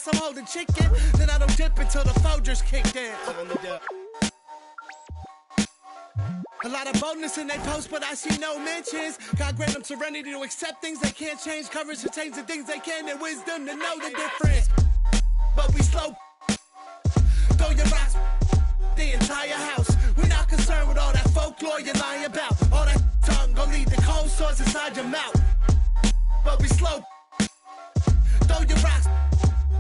guess I'm holding chicken. Then I don't dip until the Folgers kicked in. A lot of boldness in they post, but I see no mentions. God grant them serenity to accept things they can't change. Courage to change the things they can, and wisdom to know the difference. But we slow. Throw your rocks, the entire house. We're not concerned with all that folklore you're lying about. All that tongue gon' lead to cold sores inside your mouth. But we slow. Throw your rocks,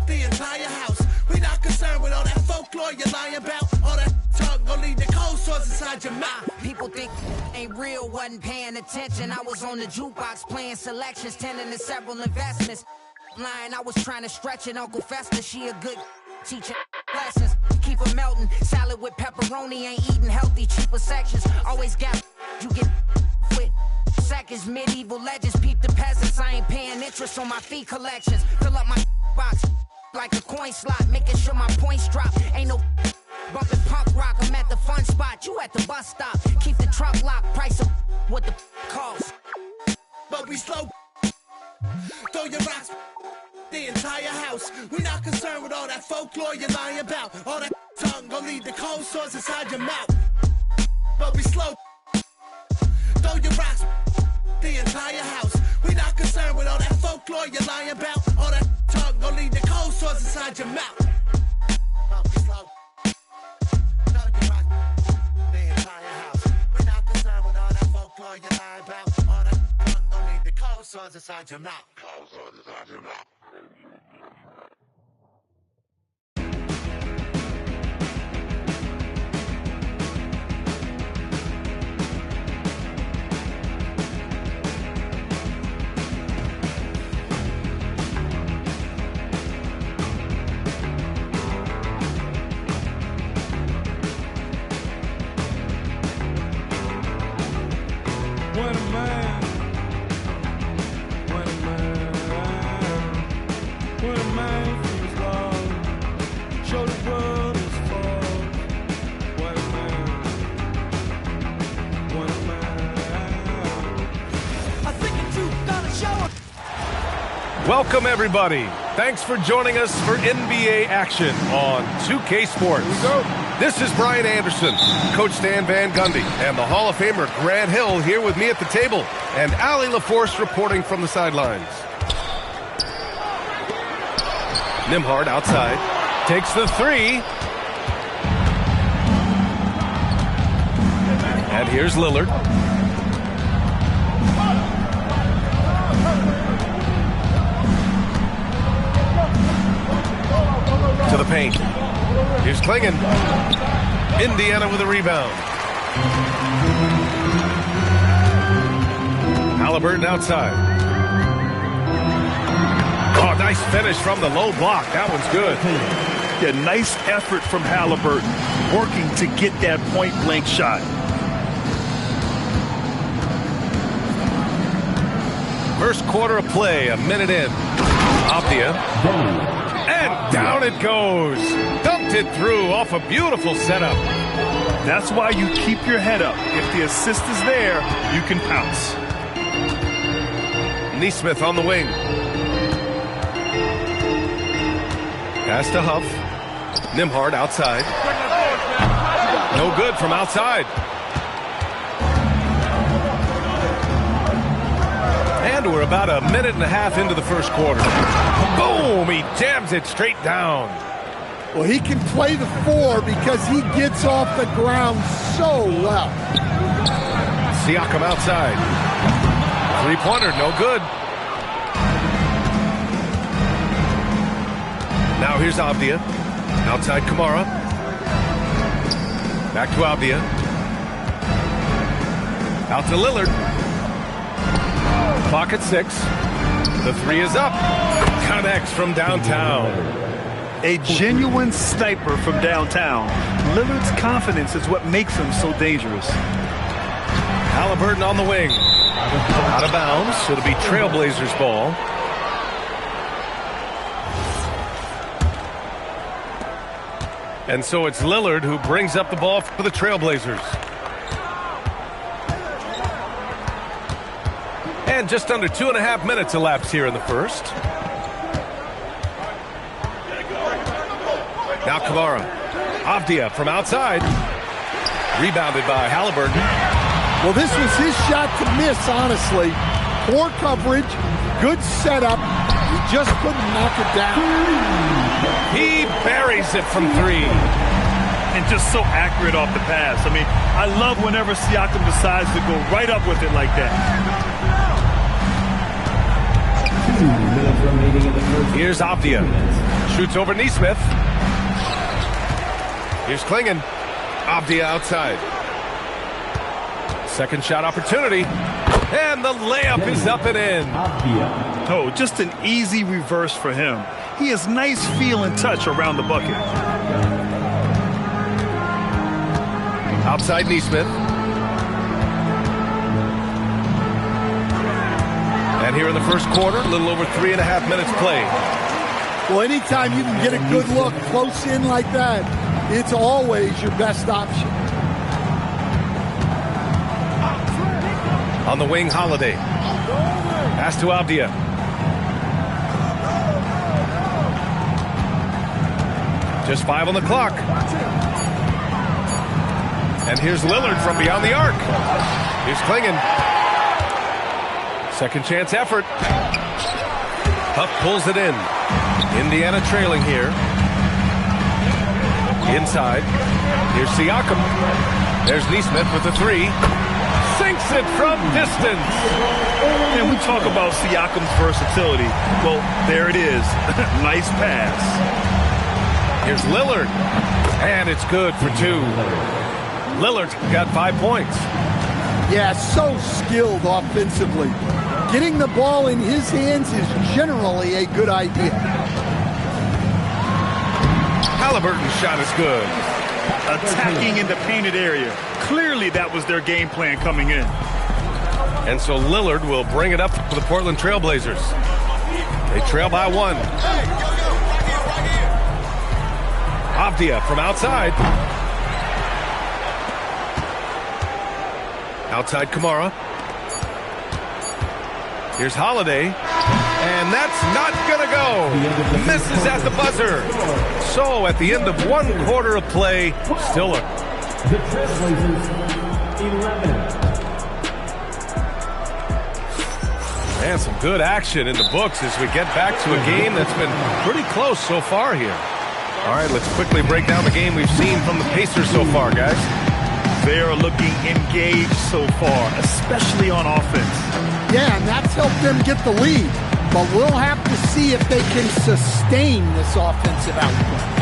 the entire house. We're not concerned with all that folklore you're lying about. All that tongue gon' lead to cold sores inside your mouth. People think ain't real, wasn't paying attention. I was on the jukebox playing selections, tending to several investments. Lying, I was trying to stretch it. Uncle Fester, she a good teacher. Lessons, keep her melting. Salad with pepperoni, ain't eating healthy. Cheaper sections, always got you get with seconds. Medieval legends, peep the peasants. I ain't paying interest on my fee collections. Fill up my box like a coin slot, making sure my points drop. Ain't no bumping punk rock. I'm at the fun spot, you at the bus stop. Keep the trunk locked, price of what the cost. But we slow. Throw your rocks, the entire house. We're not concerned with all that folklore you're lying about. All that tongue gon' lead to cold sores inside your mouth. But we slow. Throw your rocks, the entire house. We're not concerned with all that folklore you're lying about. All that tongue gon' lead to cold sores inside your mouth. But we slow. Throw your rocks, the entire house. We're not concerned with all that folklore you're lying about. All that tongue gon' lead to cold sores inside your mouth. Cold sores inside your mouth. What a man. What a man. What a man feels love. Show the world his fall. What a man. What a man. I think that you gotta show it. Welcome, everybody. Thanks for joining us for NBA action on 2K Sports. Here we go. This is Brian Anderson, Coach Stan Van Gundy, and the Hall of Famer Grant Hill here with me at the table, and Allie LaForce reporting from the sidelines. Nimhard outside, takes the three. And here's Lillard. To the paint. Here's Klingon. Indiana with a rebound. Halliburton outside. Oh, nice finish from the low block. That one's good. Yeah, nice effort from Halliburton, working to get that point-blank shot. First quarter of play, a minute in. Abdia. And down it goes. Dumped it through off a beautiful setup. That's why you keep your head up. If the assist is there, you can pounce. Neesmith on the wing. Pass to Huff. Nimhard outside. No good from outside. And we're about a minute and a half into the first quarter. Boom! He jams it straight down. Well, he can play the four because he gets off the ground so well. Siakam outside. Three-pointer, no good. Now here's Abdia. Outside Kamara. Back to Abdia. Out to Lillard. Clock at 6. The three is up. Connects from downtown. A genuine sniper from downtown. Lillard's confidence is what makes him so dangerous. Halliburton on the wing. Out of bounds. It'll be Trailblazers ball. And so it's Lillard who brings up the ball for the Trailblazers. And just under 2.5 minutes elapsed here in the first. Now Kamara. Avdia from outside. Rebounded by Halliburton. Well, this was his shot to miss, honestly. Poor coverage, good setup. He just couldn't knock it down. He buries it from three. And just so accurate off the pass. I mean, I love whenever Siakam decides to go right up with it like that. Here's Avdia. Shoots over Neesmith. Here's Klingon. Avdia outside. Second shot opportunity. And the layup is up and in. Oh, just an easy reverse for him. He has nice feel and touch around the bucket. Outside Neesmith. And here in the first quarter, a little over 3.5 minutes played. Well, anytime you can get a good look close in like that, it's always your best option. On the wing, Holiday. Pass to Avdia. Just 5 on the clock. And here's Lillard from beyond the arc. Here's Klingon. Second chance effort. Huff pulls it in. Indiana trailing here. Inside. Here's Siakam. There's Neesmith with the three. Sinks it from distance. And we talk about Siakam's versatility. Well, there it is. Nice pass. Here's Lillard. And it's good for 2. Lillard's got 5 points. Yeah, so skilled offensively. Getting the ball in his hands is generally a good idea. Halliburton's shot is good. Attacking in the painted area. Clearly that was their game plan coming in. And so Lillard will bring it up for the Portland Trailblazers. They trail by 1. Avdia from outside. Outside Kamara. Here's Holiday. And that's not going to go. Misses at the buzzer. So at the end of 1 quarter of play, still a... The Trailblazers, 11. And some good action in the books as we get back to a game that's been pretty close so far here. All right, let's quickly break down the game we've seen from the Pacers so far, guys. They are looking engaged so far, especially on offense. Yeah, and that's helped them get the lead. But we'll have to see if they can sustain this offensive output.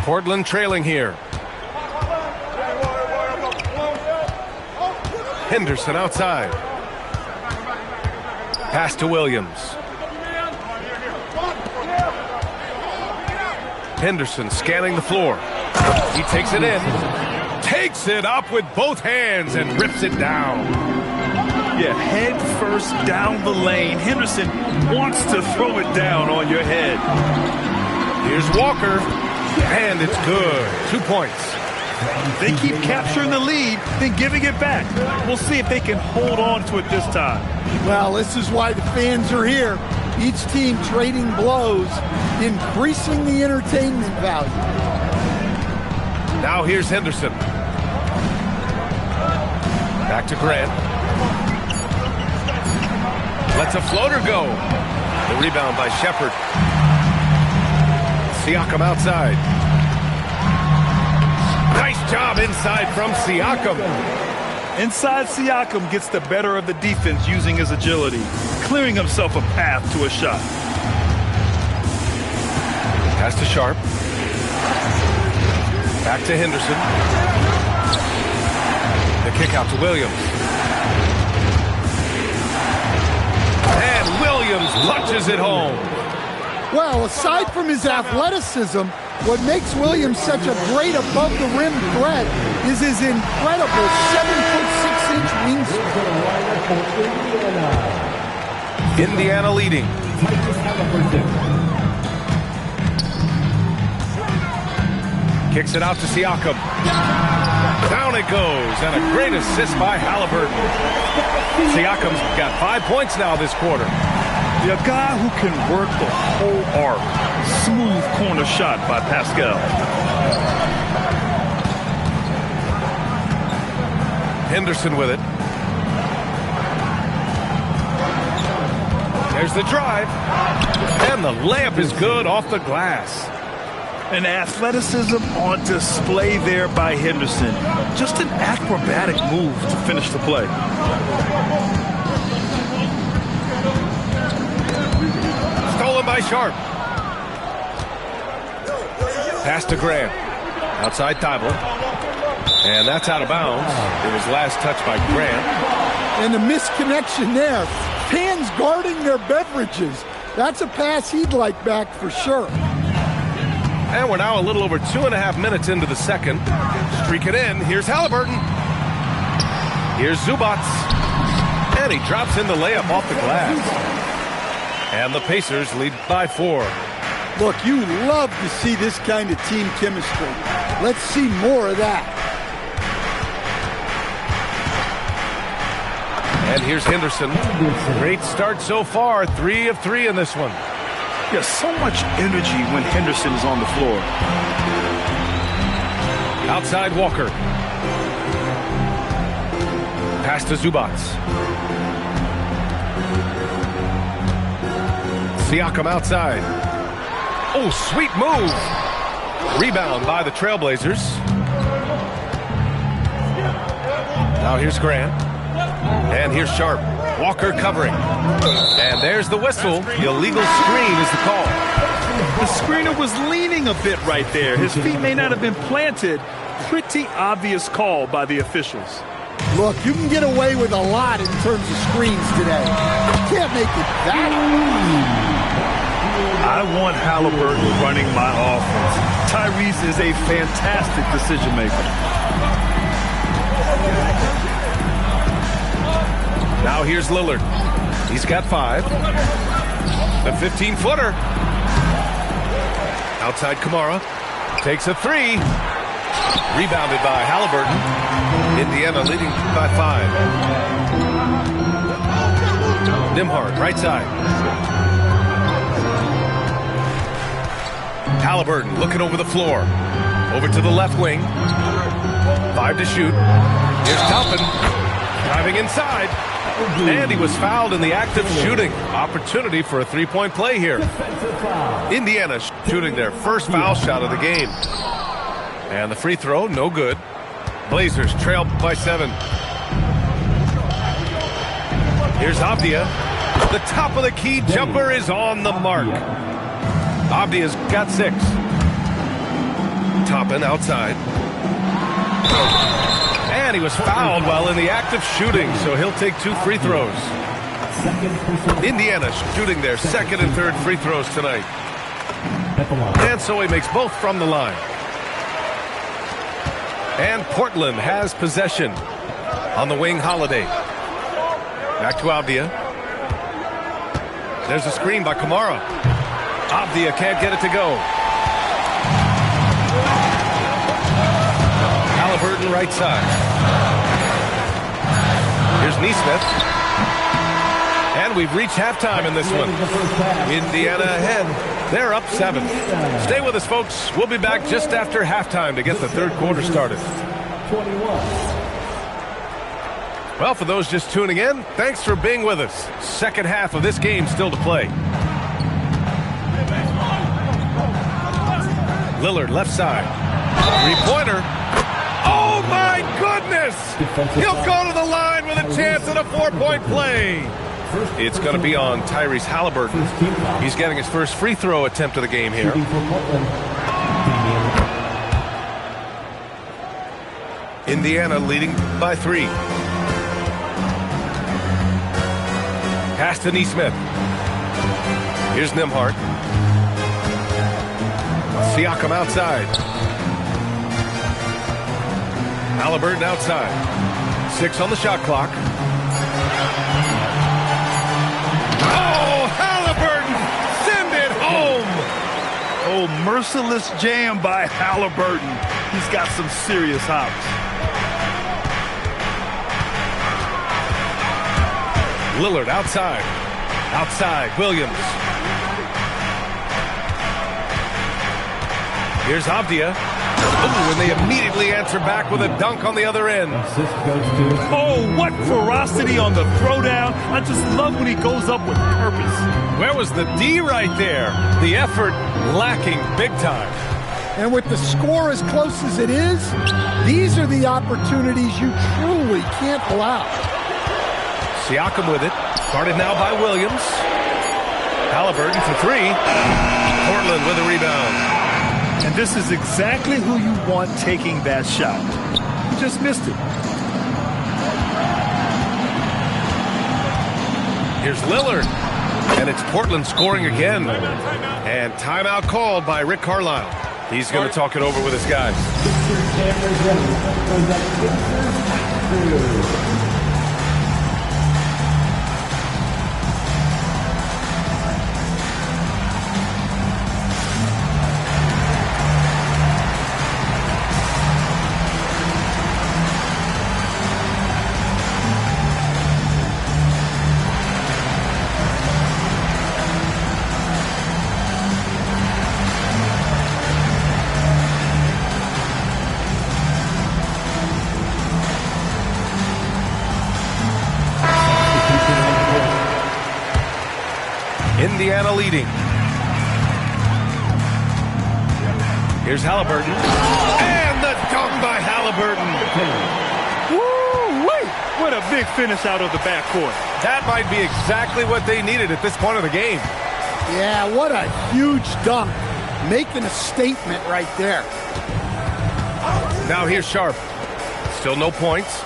Portland trailing here. Henderson outside. Pass to Williams. Henderson scanning the floor. He takes it in. Takes it up with both hands and rips it down. Yeah, head first down the lane. Henderson wants to throw it down on your head. Here's Walker. And it's good. 2 points. They keep capturing the lead, then giving it back. We'll see if they can hold on to it this time. Well, this is why the fans are here. Each team trading blows, increasing the entertainment value. Now here's Henderson. Back to Grant. Lets a floater go. The rebound by Shepard. Siakam outside. Nice job inside from Siakam. Inside Siakam gets the better of the defense using his agility, clearing himself a path to a shot. Pass to Sharp. Back to Henderson. The kick out to Williams. And Williams punches it home. Well, aside from his athleticism, what makes Williams such a great above-the-rim threat is his incredible 7'6" wingspan. Indiana leading Kicks it out to Siakam. Down it goes, and a great assist by Halliburton. Siakam's got 5 points now this quarter. A guy who can work the whole arc. Smooth corner shot by Pascal. Henderson with it. There's the drive. And the layup is good off the glass. An athleticism on display there by Henderson. Just an acrobatic move to finish the play. Stolen by Sharp. Pass to Grant. Outside Thibault. And that's out of bounds. It was last touched by Grant. And the misconnection there. Fans guarding their beverages. That's a pass he'd like back for sure. And we're now a little over 2.5 minutes into the second. Streak it in. Here's Halliburton. Here's Zubats. And he drops in the layup off the glass. And the Pacers lead by 4. Look, you love to see this kind of team chemistry. Let's see more of that. And here's Henderson. Great start so far. 3 of 3 in this one. Yeah, so much energy when Henderson is on the floor. Outside Walker. Pass to Zubats. Siakam outside. Oh, sweet move. Rebound by the Trailblazers. Now here's Grant. And here's Sharp. Walker covering. And there's the whistle. The illegal screen is the call. The screener was leaning a bit right there. His feet may not have been planted. Pretty obvious call by the officials. Look, you can get away with a lot in terms of screens today. You can't make it that easy. I want Halliburton running my offense. Tyrese is a fantastic decision maker. Now here's Lillard. He's got 5. The 15-footer. Outside Kamara. Takes a 3. Rebounded by Halliburton. Indiana leading by 5. Nembhard, right side. Halliburton looking over the floor. Over to the left wing. 5 to shoot. Here's Taupin. Driving inside. And he was fouled in the act of shooting. Opportunity for a 3-point play here. Indiana shooting their first foul shot of the game. And the free throw, no good. Blazers trail by 7. Here's Avdia. The top of the key jumper is on the mark. Avdia's got 6. Toppin outside. And he was fouled while in the act of shooting, so he'll take 2 free throws. Indiana shooting their second and third free throws tonight. And so he makes both from the line. And Portland has possession on the wing. Holiday. Back to Avdia. There's a screen by Kamara. Avdia can't get it to go. Halliburton right side. Here's Nesmith. And we've reached halftime in this one. Indiana ahead. They're up 7. Stay with us, folks. We'll be back just after halftime to get the third quarter started. Well, for those just tuning in, thanks for being with us. Second half of this game still to play. Lillard left side. 3-pointer. Oh, my goodness! He'll go to the line with a chance at a 4-point play. It's going to be on Tyrese Halliburton. He's getting his first free throw attempt of the game here. Indiana leading by 3. Pass to Nesmith. Here's Nembhard. Siakam outside. Halliburton outside. 6 on the shot clock. Oh, Halliburton merciless jam by Halliburton. He's got some serious hops. Lillard outside. Outside, Williams. Here's Avdia. Ooh, and they immediately answer back with a dunk on the other end. Oh, what ferocity on the throwdown. I just love when he goes up with purpose. Where was the D right there? The effort lacking big time. And with the score as close as it is, these are the opportunities you truly can't allow. Siakam with it. Guarded now by Williams. Halliburton for three. Portland with a rebound. And this is exactly who you want taking that shot. You just missed it. Here's Lillard. And it's Portland scoring again. And timeout called by Rick Carlisle. He's going to talk it over with his guys. Indiana leading. Here's Halliburton. And the dunk by Halliburton. Woo-wee! What a big finish out of the backcourt. That might be exactly what they needed at this point of the game. Yeah, what a huge dunk. Making a statement right there. Now here's Sharp. Still no points.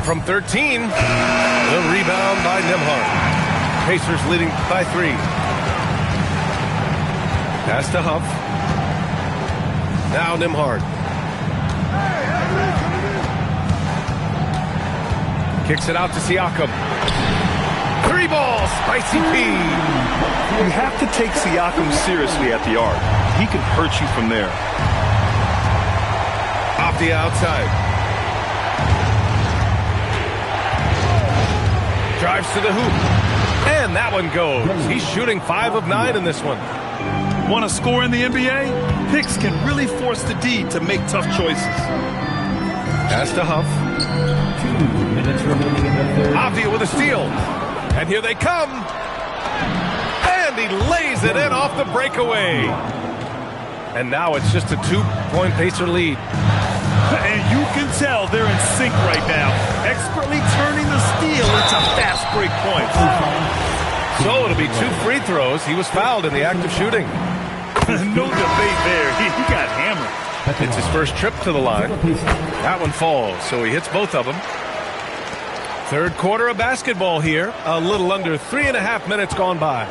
From 13, the rebound by Nembhard. Pacers leading by 3. Pass to Huff. Now Nembhard. Kicks it out to Siakam. 3 ball, Spicy P. You have to take Siakam seriously at the arc. He can hurt you from there. Off the outside. Drives to the hoop. And that one goes. He's shooting 5 of 9 in this one. Want to score in the NBA? Picks can really force the D to make tough choices. Pass to Huff. 2 minutes remaining in the third. Avdia with a steal. And here they come. And he lays it in off the breakaway. And now it's just a 2-point Pacer lead. And you can tell they're in sync right now, expertly turning the steal into fast break points. So it'll be 2 free throws. He was fouled in the act of shooting. No debate there. He got hammered. It's his first trip to the line. That one falls, so he hits both of them. Third quarter of basketball here. A little under 3.5 minutes gone by.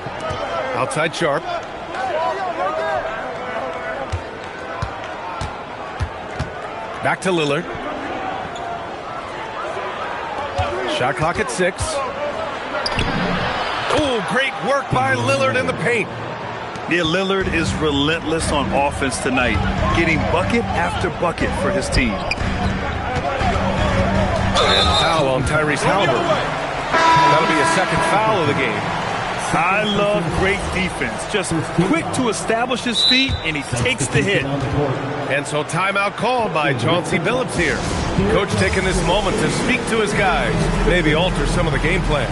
Outside Sharp. Back to Lillard. Shot clock at 6. Oh, great work by Lillard in the paint. Yeah, Lillard is relentless on offense tonight, getting bucket after bucket for his team. And foul on Tyrese Halliburton. That'll be a second foul of the game. I love great defense. Just quick to establish his feet, and he takes the hit. And so timeout called by Chauncey Billups here. Coach taking this moment to speak to his guys, maybe alter some of the game plan.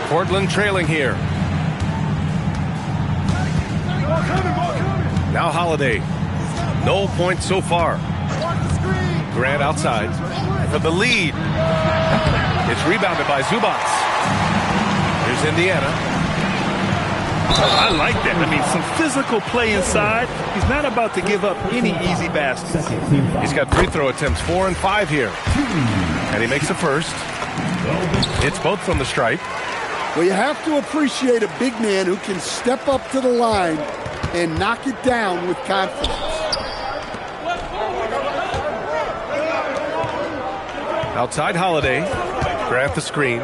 Portland trailing here. Now Holiday. No points so far. Grant outside for the lead. It's rebounded by Zubats. Here's Indiana. I like that. I mean, some physical play inside. He's not about to give up any easy baskets. He's got free throw attempts 4 and 5 here. And he makes the first. It's both from the stripe. Well, you have to appreciate a big man who can step up to the line and knock it down with confidence. Outside Holiday. Grant the screen.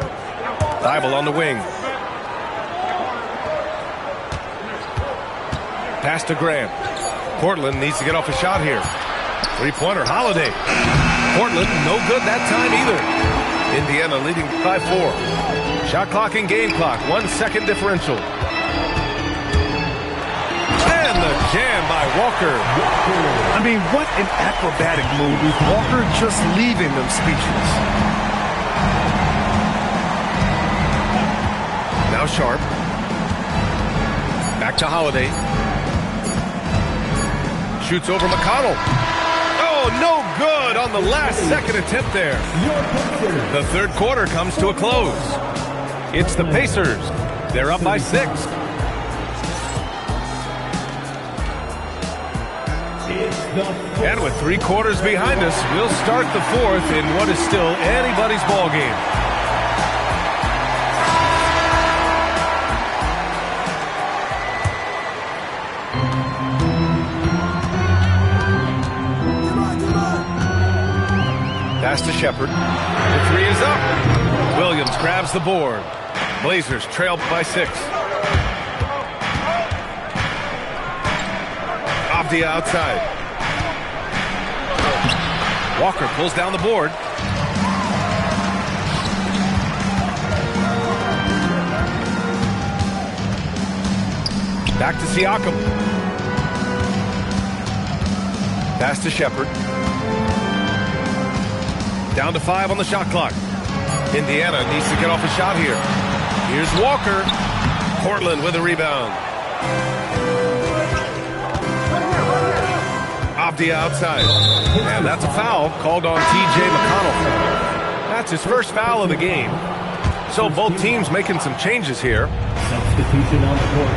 Thibault on the wing. Pass to Grant. Portland needs to get off a shot here. Three-pointer, Holiday. Portland, no good that time either. Indiana leading by 4. Shot clock and game clock, 1 second differential. And the jam by Walker. I mean, what an acrobatic move. Walker just leaving them speechless. Now Sharp. Back to Holiday. Shoots over McConnell. Oh, no good on the last second attempt there. The third quarter comes to a close. It's the Pacers. They're up by 6. And with 3 quarters behind us, we'll start the fourth in what is still anybody's ball game. Pass to Shepard. The 3 is up. Williams grabs the board. Blazers trail by 6. Abdia outside. Walker pulls down the board. Back to Siakam. Pass to Shepard. Down to 5 on the shot clock. Indiana needs to get off a shot here. Here's Walker. Portland with a rebound. Abdia outside. And that's a foul called on T.J. McConnell. That's his first foul of the game. So both teams making some changes here. Substitution on the court.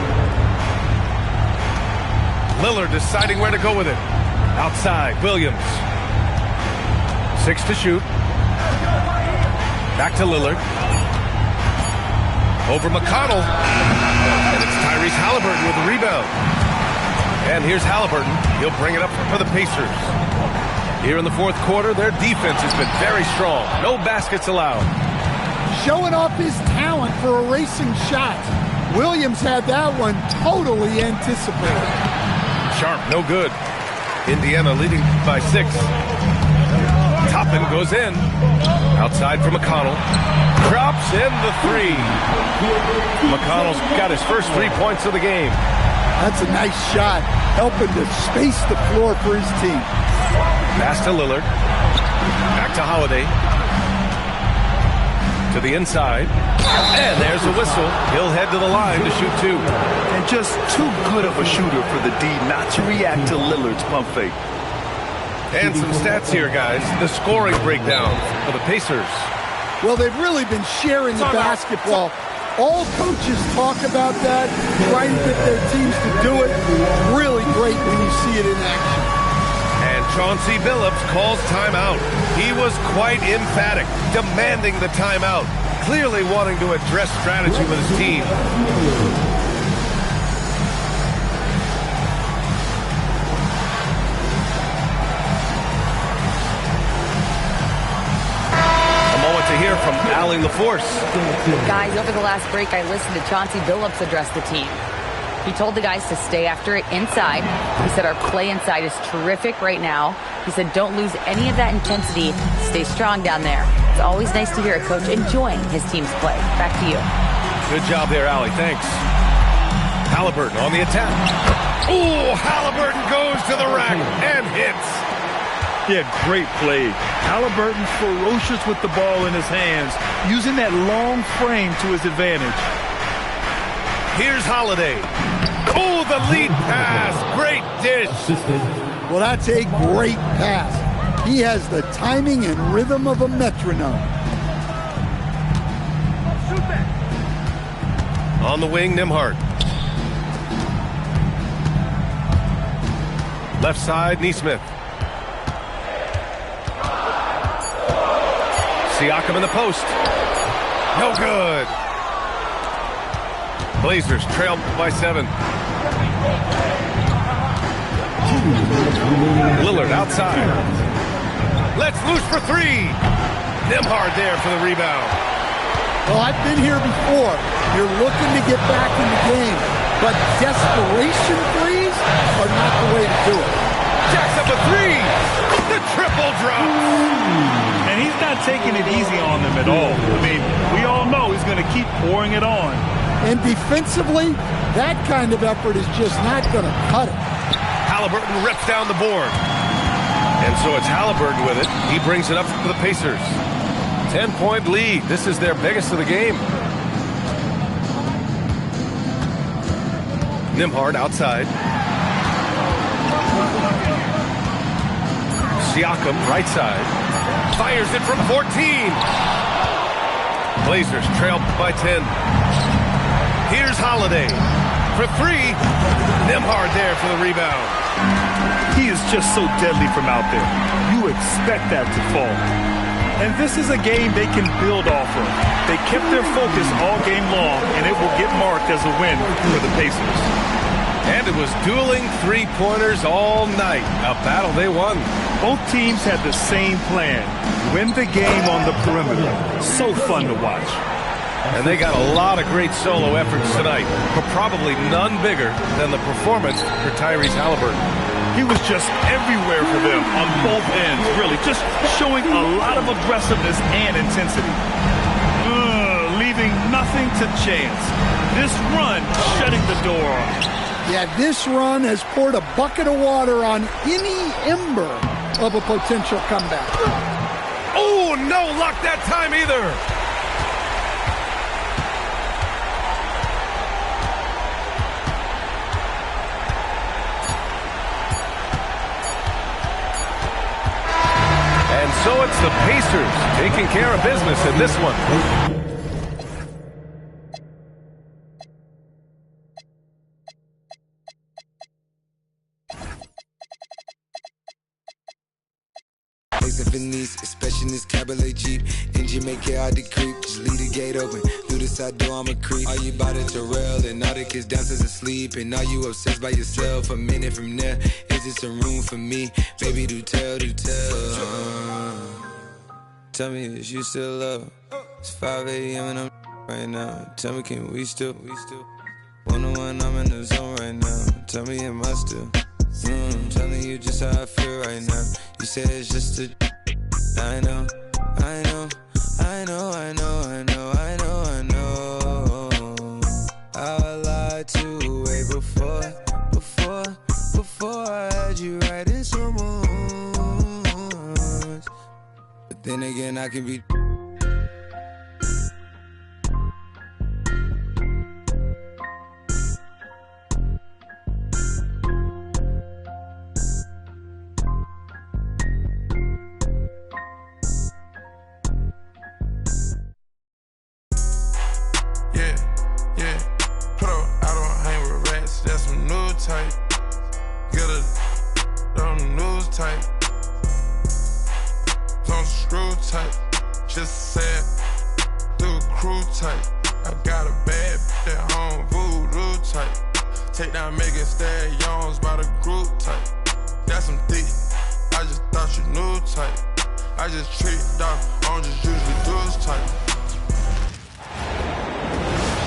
Lillard deciding where to go with it. Outside, Williams. 6 to shoot. Back to Lillard. Over McConnell. And it's Tyrese Halliburton with the rebound. And here's Halliburton. He'll bring it up for the Pacers. Here in the fourth quarter, their defense has been very strong. No baskets allowed. Showing off his talent for erasing shots. Williams had that one totally anticipated. Sharp, no good. Indiana leading by 6. Toppin goes in. Outside for McConnell. Drops in the 3. McConnell's got his first 3 points of the game. That's a nice shot, helping to space the floor for his team. Pass to Lillard. Back to Holiday. To the inside. And there's a whistle. He'll head to the line to shoot 2. And just too good of a shooter for the D not to react to Lillard's pump fake. And some stats here, guys. The scoring breakdown for the Pacers. Well, they've really been sharing the basketball. All coaches talk about that, trying to get their teams to do it. Really great when you see it in action. And Chauncey Billups calls timeout. He was quite emphatic, demanding the timeout, clearly wanting to address strategy with his team. To hear from Allie LaForce. Guys, over the last break, I listened to Chauncey Billups address the team. He told the guys to stay after it inside. He said our play inside is terrific right now. He said don't lose any of that intensity. Stay strong down there. It's always nice to hear a coach enjoying his team's play. Back to you. Good job there, Allie. Thanks. Halliburton on the attack. Oh, Halliburton goes to the rack and hits. Yeah, great play. Halliburton ferocious with the ball in his hands, using that long frame to his advantage. Here's Holiday. Oh, the lead pass. Great dish. Well, that's a great pass. He has the timing and rhythm of a metronome. On the wing, Nembhard. Left side, Neesmith. Siakam in the post. No good. Blazers trail by 7. Lillard outside. Let's loose for 3. Nembhard there for the rebound. Well, I've been here before. You're looking to get back in the game, but desperation threes are not the way to do it. Jacks up a 3. The triple drop. And he's not taking it easy on them at all. I mean, we all know he's going to keep pouring it on. And defensively, that kind of effort is just not going to cut it. Halliburton rips down the board. And so it's Halliburton with it. He brings it up for the Pacers. 10-point lead. This is their biggest of the game. Nembhard outside. Siakam right side. Fires it from 14. Blazers trail by 10. Here's Holiday for 3. Nembhard there for the rebound. He is just so deadly from out there. You expect that to fall. And this is a game they can build off of. They kept their focus all game long, and it will get marked as a win for the Pacers. And it was dueling three-pointers all night. A battle they won. Both teams had the same plan. Win the game on the perimeter. So fun to watch. And they got a lot of great solo efforts tonight, but probably none bigger than the performance for Tyrese Halliburton. He was just everywhere for them on both ends, really, just showing a lot of aggressiveness and intensity. Leaving nothing to chance. This run shutting the door off. Yeah, this run has poured a bucket of water on any ember of a potential comeback. Oh, no luck that time either. And so it's the Pacers taking care of business in this one. Especially in this Cabaret Jeep. In Jamaica, I decreep. Just leave the gate open. Through the side door, I'm a creep. Are you by the Terrell? And all the kids downstairs asleep. And are you obsessed by yourself? A minute from there, is this a room for me? Baby, do tell, do tell. Tell me, is you still love? It's 5 a.m. and I'm right now. Tell me, can we still? 101, I'm in the zone right now. Tell me, am I still? Telling you just how I feel right now. You say it's just a. I know. I lied to way before I had you right in some moves. But then again, I can be.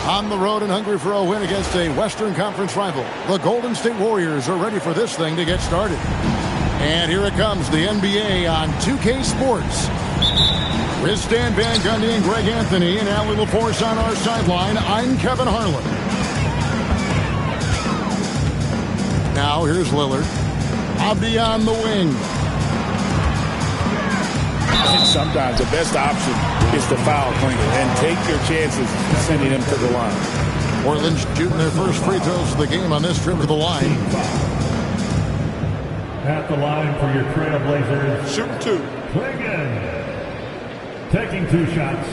On the road and hungry for a win against a Western Conference rival, the Golden State Warriors are ready for this thing to get started. And here it comes, the NBA on 2K Sports. With Stan Van Gundy and Greg Anthony and Allie LaForce on our sideline, I'm Kevin Harlan. Now here's Lillard. Abdi on the wing. Sometimes the best option is to foul clean and take your chances sending them to the line. Portland shooting their first free throws of the game on this trip to the line. At the line for your Trailblazers. Shoot 2. Klingon. Taking 2 shots.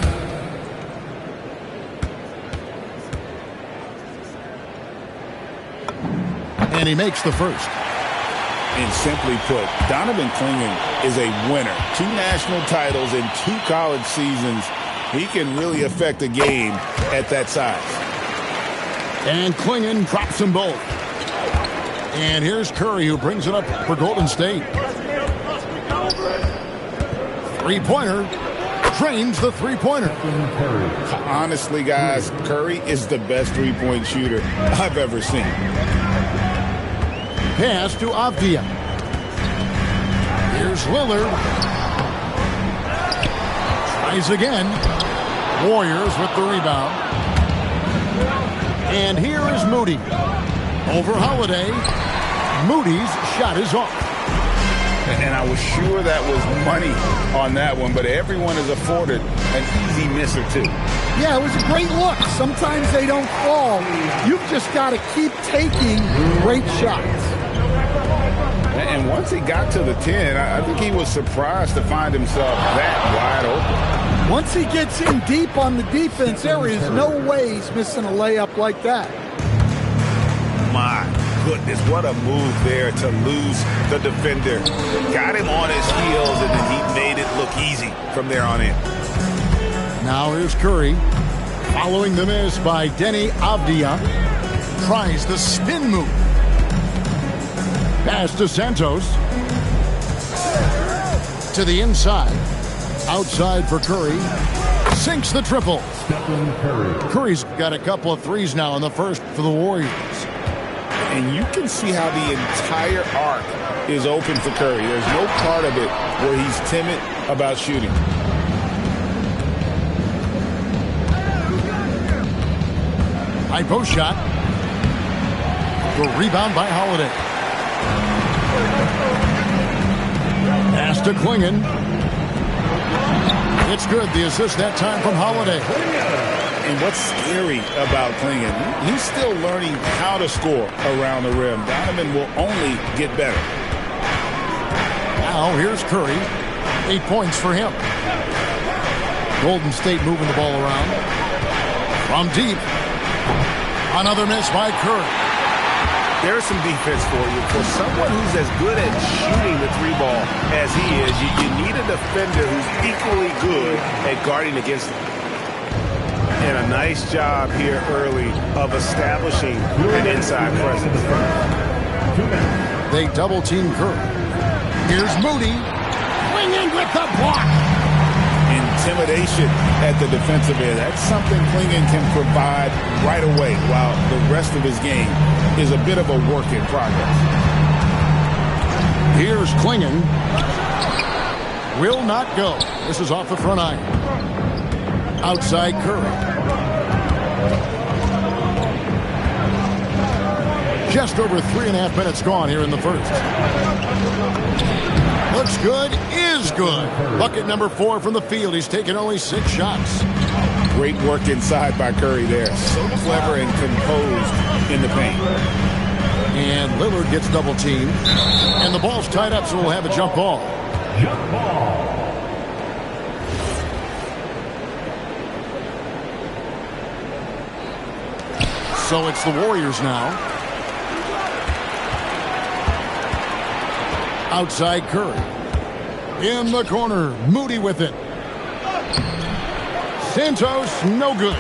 And he makes the first. And simply put, Donovan Klingon is a winner. 2 national titles in 2 college seasons. He can really affect a game at that size. And Klingon drops them both. And here's Curry, who brings it up for Golden State. Three-pointer. Drains the three-pointer. Honestly, guys, Curry is the best three-point shooter I've ever seen. Pass to Avdia. Here's Lillard. Tries again. Warriors with the rebound. And here is Moody. Over Holiday. Moody's shot is off. And I was sure that was money on that one, but everyone is afforded an easy miss or two. Yeah, it was a great look. Sometimes they don't fall. You've just got to keep taking great shots. And once he got to the 10, I think he was surprised to find himself that wide open. Once he gets in deep on the defense, there is no way he's missing a layup like that. My goodness, what a move there to lose the defender. Got him on his heels, and then he made it look easy from there on in. Now here's Curry. Following the miss by Denny Avdia. Tries the spin move. Pass to Santos. To the inside. Outside for Curry. Sinks the triple. Stephen Curry. Curry's got a couple of threes now in the first for the Warriors. And you can see how the entire arc is open for Curry. There's no part of it where he's timid about shooting. High post shot. The rebound by Holiday. Pass to Klingon. It's good. The assist that time from Holiday. And what's scary about Klingon, he's still learning how to score around the rim. Donovan will only get better. Now here's Curry. 8 points for him. Golden State moving the ball around. From deep. Another miss by Curry. There's some defense for you. For someone who's as good at shooting the three ball as he is, you need a defender who's equally good at guarding against him. And a nice job here early of establishing an inside presence. They double team Curry. Here's Moody. Klingon with the block. Intimidation at the defensive end. That's something Klingon can provide right away, while the rest of his game is a bit of a work in progress. Here's Klingon. Will not go. This is off the front iron. Outside Curry. Just over 3.5 minutes gone here in the first. Looks good, is good. Bucket number 4 from the field. He's taken only 6 shots. Great work inside by Curry there. So clever and composed in the paint. And Lillard gets double teamed. And the ball's tied up, so we'll have a jump ball. Jump ball. So it's the Warriors now. Outside Curry. In the corner, Moody with it. Santos, no good.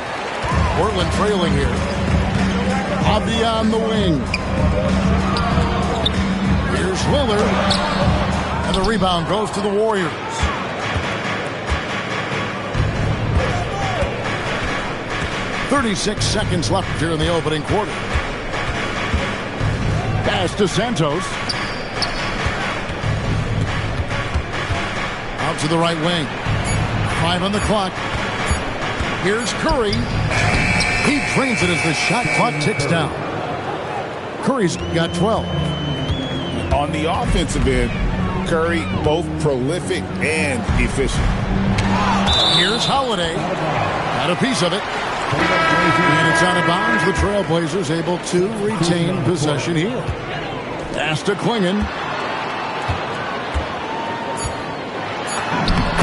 Portland trailing here. Avdia on the wing. Here's Lillard. And the rebound goes to the Warriors. "36 seconds left here in the opening quarter. Pass to Santos. Out to the right wing. 5 on the clock. Here's Curry. He drains it as the shot clock ticks down. Curry's got 12. On the offensive end, Curry both prolific and efficient. Here's Holiday. Got a piece of it. And it's out of bounds. The Trailblazers able to retain possession here. Pass to Klingon.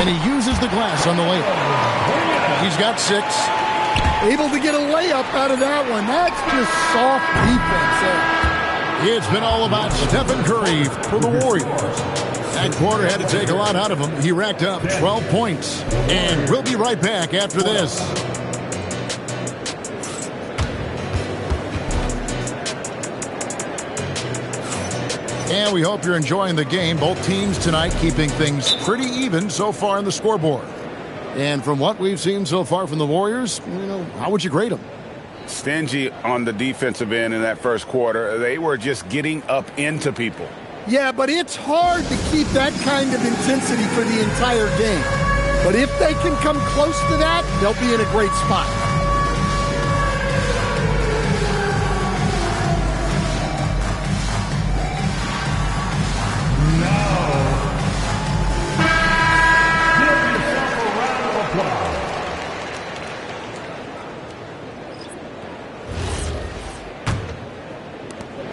And he uses the glass on the layup. He's got 6. Able to get a layup out of that one. That's just soft defense there. It's been all about Stephen Curry for the Warriors. That quarter had to take a lot out of him. He racked up 12 points. And we'll be right back after this. And we hope you're enjoying the game. Both teams tonight keeping things pretty even so far on the scoreboard. And from what we've seen so far from the Warriors, how would you grade them? Stingy on the defensive end in that first quarter. They were just getting up into people. Yeah, but it's hard to keep that kind of intensity for the entire game. But if they can come close to that, they'll be in a great spot.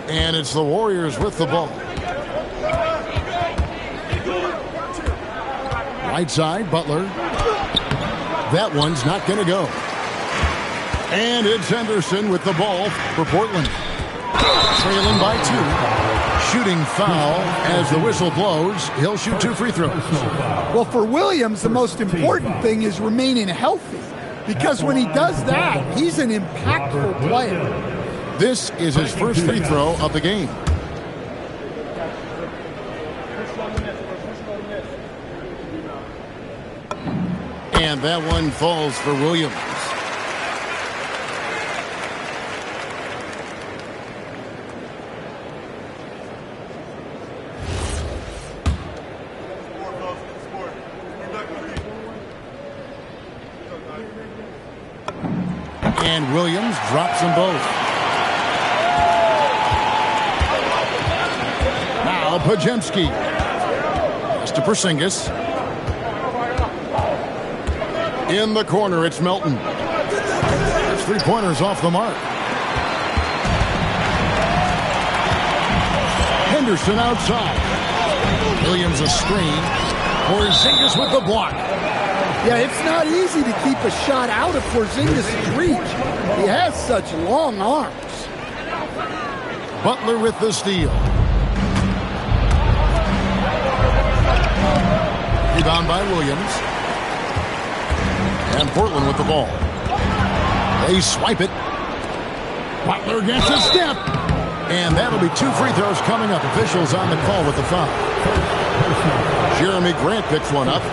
And it's the Warriors with the ball. Right side, Butler. That one's not going to go. And it's Henderson with the ball for Portland. Trailing by 2. Shooting foul as the whistle blows. He'll shoot 2 free throws. Well, for Williams, the most important thing is remaining healthy. Because when he does that, he's an impactful player. This is his first free throw of the game. And that one falls for Williams. And Williams drops them both. Now Pt6. Pass to Porzingis. In the corner, it's Melton. His 3-pointers off the mark. Henderson outside. Williams a screen. Porzingis with the block. Yeah, it's not easy to keep a shot out of Porzingis' reach. He has such long arms. Butler with the steal. Rebound by Williams. And Portland with the ball. They swipe it. Butler gets a step. And that'll be 2 free throws coming up. Officials on the call with the foul. Jeremy Grant picks one up.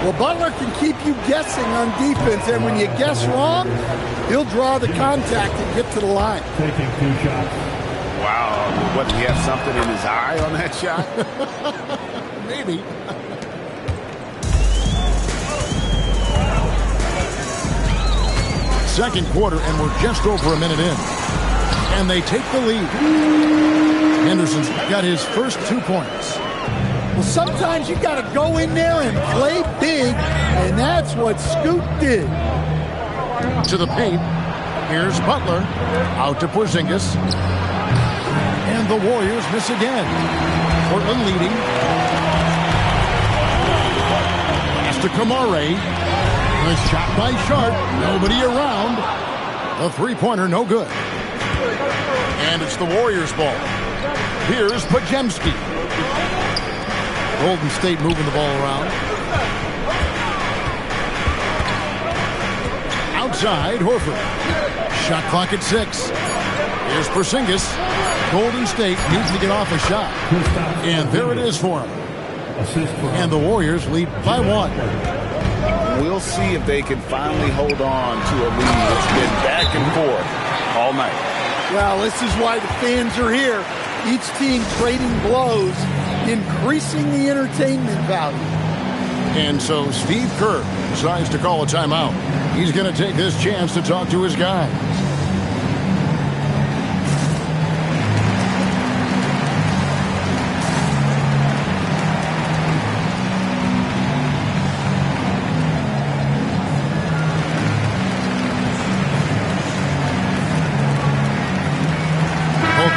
Well, Butler can keep you guessing on defense, and when you guess wrong, he'll draw the contact and get to the line. Taking 2 shots. Wow. What, did he have something in his eye on that shot? Maybe. Second quarter, and we're just over a minute in. And they take the lead. Henderson's got his first 2 points. Well, sometimes you got to go in there and play big, and that's what Scoot did. To the paint. Here's Butler. Out to Porzingis. And the Warriors miss again. Portland leading. Pass to Kamare. The shot by Sharp. Nobody around. The 3-pointer, no good. And it's the Warriors' ball. Here's Pt6. Golden State moving the ball around. Outside, Horford. Shot clock at 6. Here's Porzingis. Golden State needs to get off a shot. And there it is for him. And the Warriors lead by 1. We'll see if they can finally hold on to a lead. It's been back and forth all night. Well, this is why the fans are here. Each team trading blows, increasing the entertainment value. And so Steve Kerr decides to call a timeout. He's going to take this chance to talk to his guys.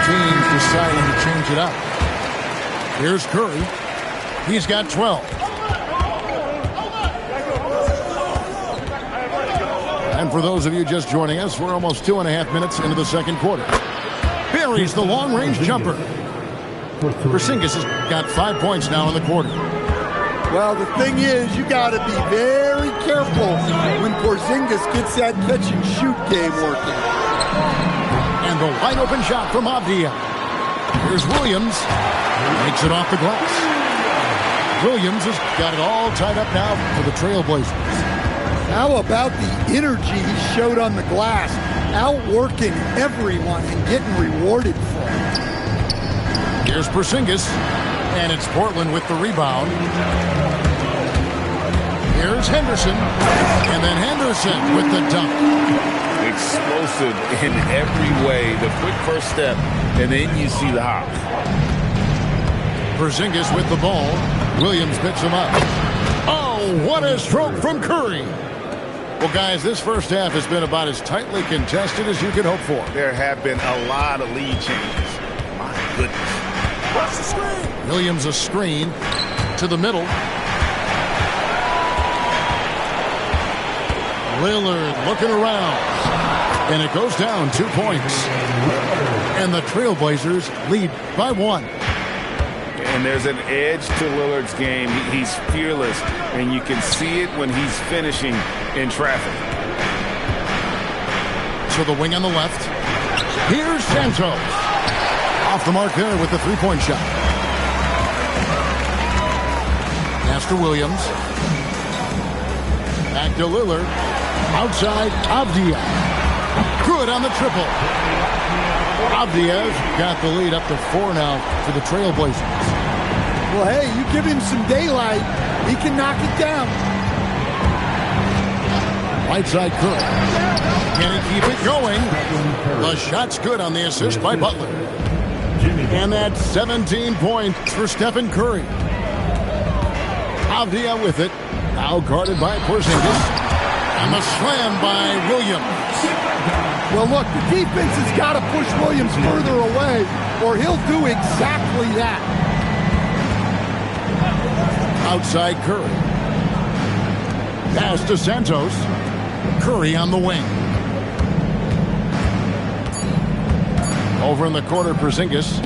Teams deciding to change it up. Here's Curry. He's got 12. And for those of you just joining us, we're almost 2.5 minutes into the second quarter. Buries the long-range jumper. Porzingis has got 5 points now in the quarter. Well, the thing is, you got to be very careful when Porzingis gets that catch-and-shoot game working. And the wide-open shot from Avdia. Here's Williams. Makes it off the glass. Williams has got it all tied up now for the Trailblazers. How about the energy he showed on the glass? Outworking everyone and getting rewarded for it. Here's Porzingis, and it's Portland with the rebound. Here's Henderson, and then Henderson with the dunk. Explosive in every way. The quick first step, and then you see the hop. Porzingis with the ball. Williams picks him up. Oh, what a stroke from Curry. Well, guys, this first half has been about as tightly contested as you could hope for. There have been a lot of lead changes. My goodness. What's the screen? Williams a screen to the middle. Lillard looking around. And it goes down 2 points. And the Trailblazers lead by 1. And there's an edge to Lillard's game. He's fearless, and you can see it when he's finishing in traffic. To the wing on the left. Here's Santos. Off the mark there with the three-point shot. Pass to Williams. Back to Lillard. Outside, Avdia. Good on the triple. Avdia's got the lead up to 4 now for the Trailblazers. Well, hey, you give him some daylight, he can knock it down. Right side Curry. Can he keep it going? The shot's good on the assist by Butler. And that's 17 points for Stephen Curry. Avdia with it. Now guarded by Porzingis. And the slam by Williams. Well, look, the defense has got to push Williams further away, or he'll do exactly that. Outside Curry. Pass to Santos. Curry on the wing. Over in the corner, Porzingis.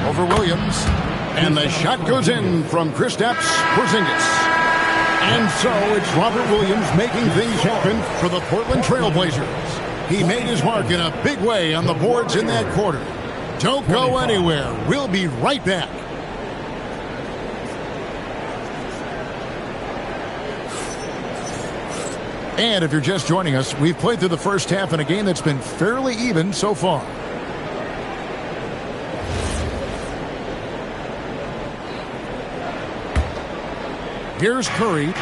Over Williams. And the shot goes in from Kristaps Porzingis. And so it's Robert Williams making things happen for the Portland Trailblazers. He made his mark in a big way on the boards in that quarter. Don't go anywhere. We'll be right back. And if you're just joining us, we've played through the first half in a game that's been fairly even so far. Here's Curry.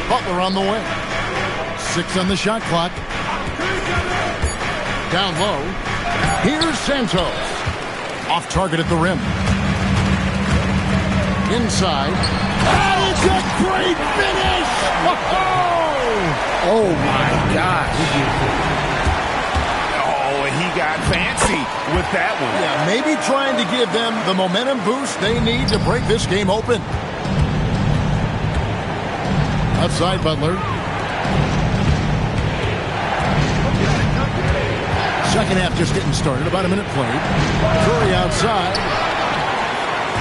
Butler on the way. 6 on the shot clock. Down low. Here's Santos. Off target at the rim. Inside. That is a great finish! Oh my God. Oh, and he got fancy with that one. Yeah, maybe trying to give them the momentum boost they need to break this game open. Outside Butler. Second half just getting started. About a minute played. Curry outside.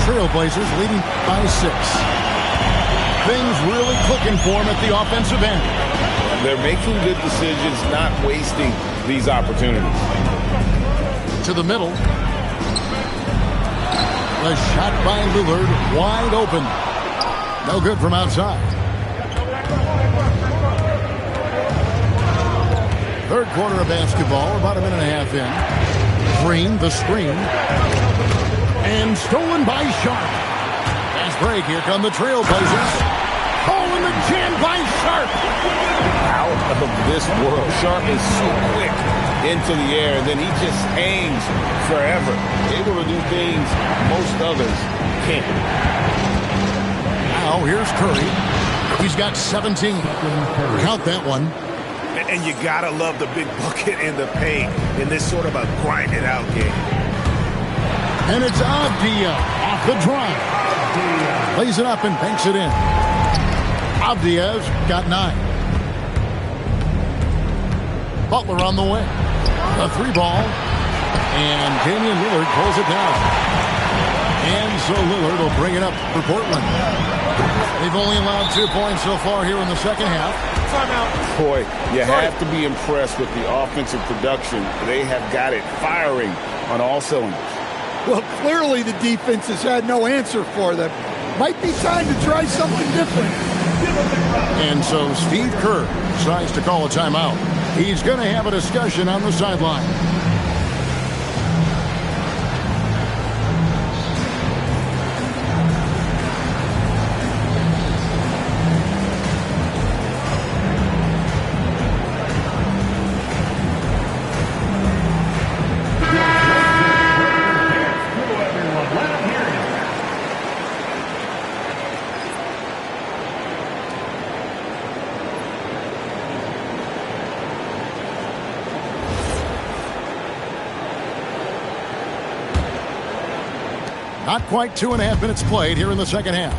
Trailblazers leading by 6. Things really clicking for him at the offensive end. They're making good decisions, not wasting these opportunities. To the middle. The shot by Lillard, wide open. No good from outside. Third quarter of basketball, about a minute and a half in. Green, the screen. And stolen by Sharp. Fast break, here come the Trailblazers. Oh, and the jam by Sharp. Out of this world. Sharp is so quick into the air, and then he just hangs forever. Able to do things most others can't. Now, here's Curry. He's got 17. Count that one. And you gotta love the big bucket and the paint in this sort of a grind-it-out game. And it's Avdia off the drive. Lays it up and banks it in. Avdia's got 9. Butler on the wing. A 3-ball. And Damian Lillard pulls it down. And so Lillard will bring it up for Portland. They've only allowed 2 points so far here in the second half. Timeout. Boy, you have to be impressed with the offensive production. They have got it firing on all cylinders. Well, clearly the defense has had no answer for them. Might be time to try something different. And so Steve Kerr decides to call a timeout. He's going to have a discussion on the sideline. Not quite 2.5 minutes played here in the second half.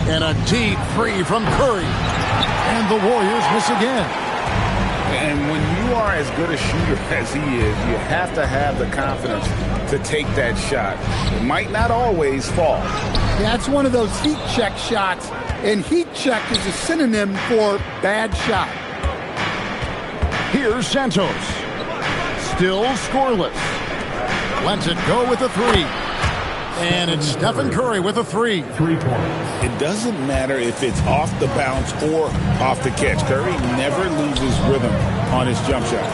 And a deep three from Curry. And the Warriors miss again. And when you are as good a shooter as he is, you have to have the confidence to take that shot. It might not always fall. That's one of those heat check shots. And heat check is a synonym for bad shot. Here's Santos. Still scoreless. Lets it go with a 3. And it's Stephen Curry with a 3. 3 points. It doesn't matter if it's off the bounce or off the catch. Curry never loses rhythm on his jump shot.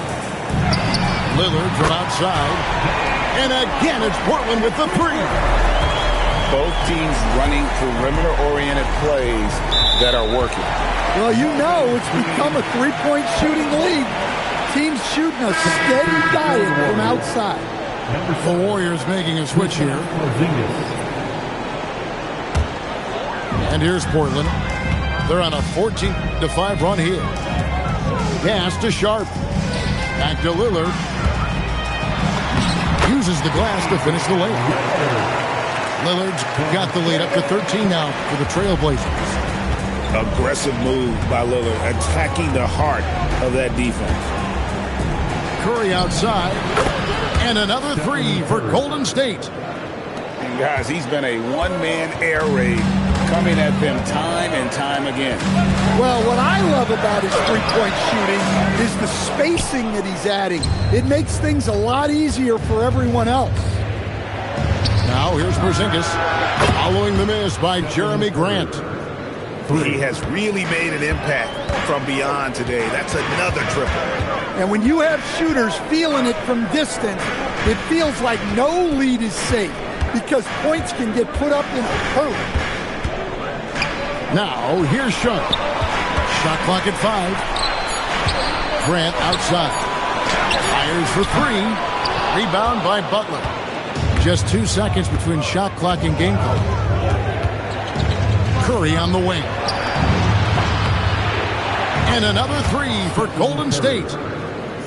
Lillard from outside. And again, it's Portland with the 3. Both teams running perimeter-oriented plays that are working. Well, you know it's become a 3-point shooting league. Teams shooting a steady diet from outside. The Warriors making a switch here. And here's Portland. They're on a 14-5 run here. Pass to Sharp. Back to Lillard. Uses the glass to finish the layup. Lillard's got the lead up to 13 now for the Trailblazers. Aggressive move by Lillard, attacking the heart of that defense. Curry outside. And another 3 for Golden State. And guys, he's been a one-man air raid coming at them time and time again. Well, what I love about his three-point shooting is the spacing that he's adding. It makes things a lot easier for everyone else. Now here's Porzingis following the miss by Jeremy Grant. He has really made an impact from beyond today. That's another triple. And when you have shooters feeling it from distance, it feels like no lead is safe because points can get put up in a hurry. Now, here's Sharp. Shot clock at 5. Grant outside. Fires for 3. Rebound by Butler. Just 2 seconds between shot clock and game clock. Curry on the wing. And another 3 for Golden State.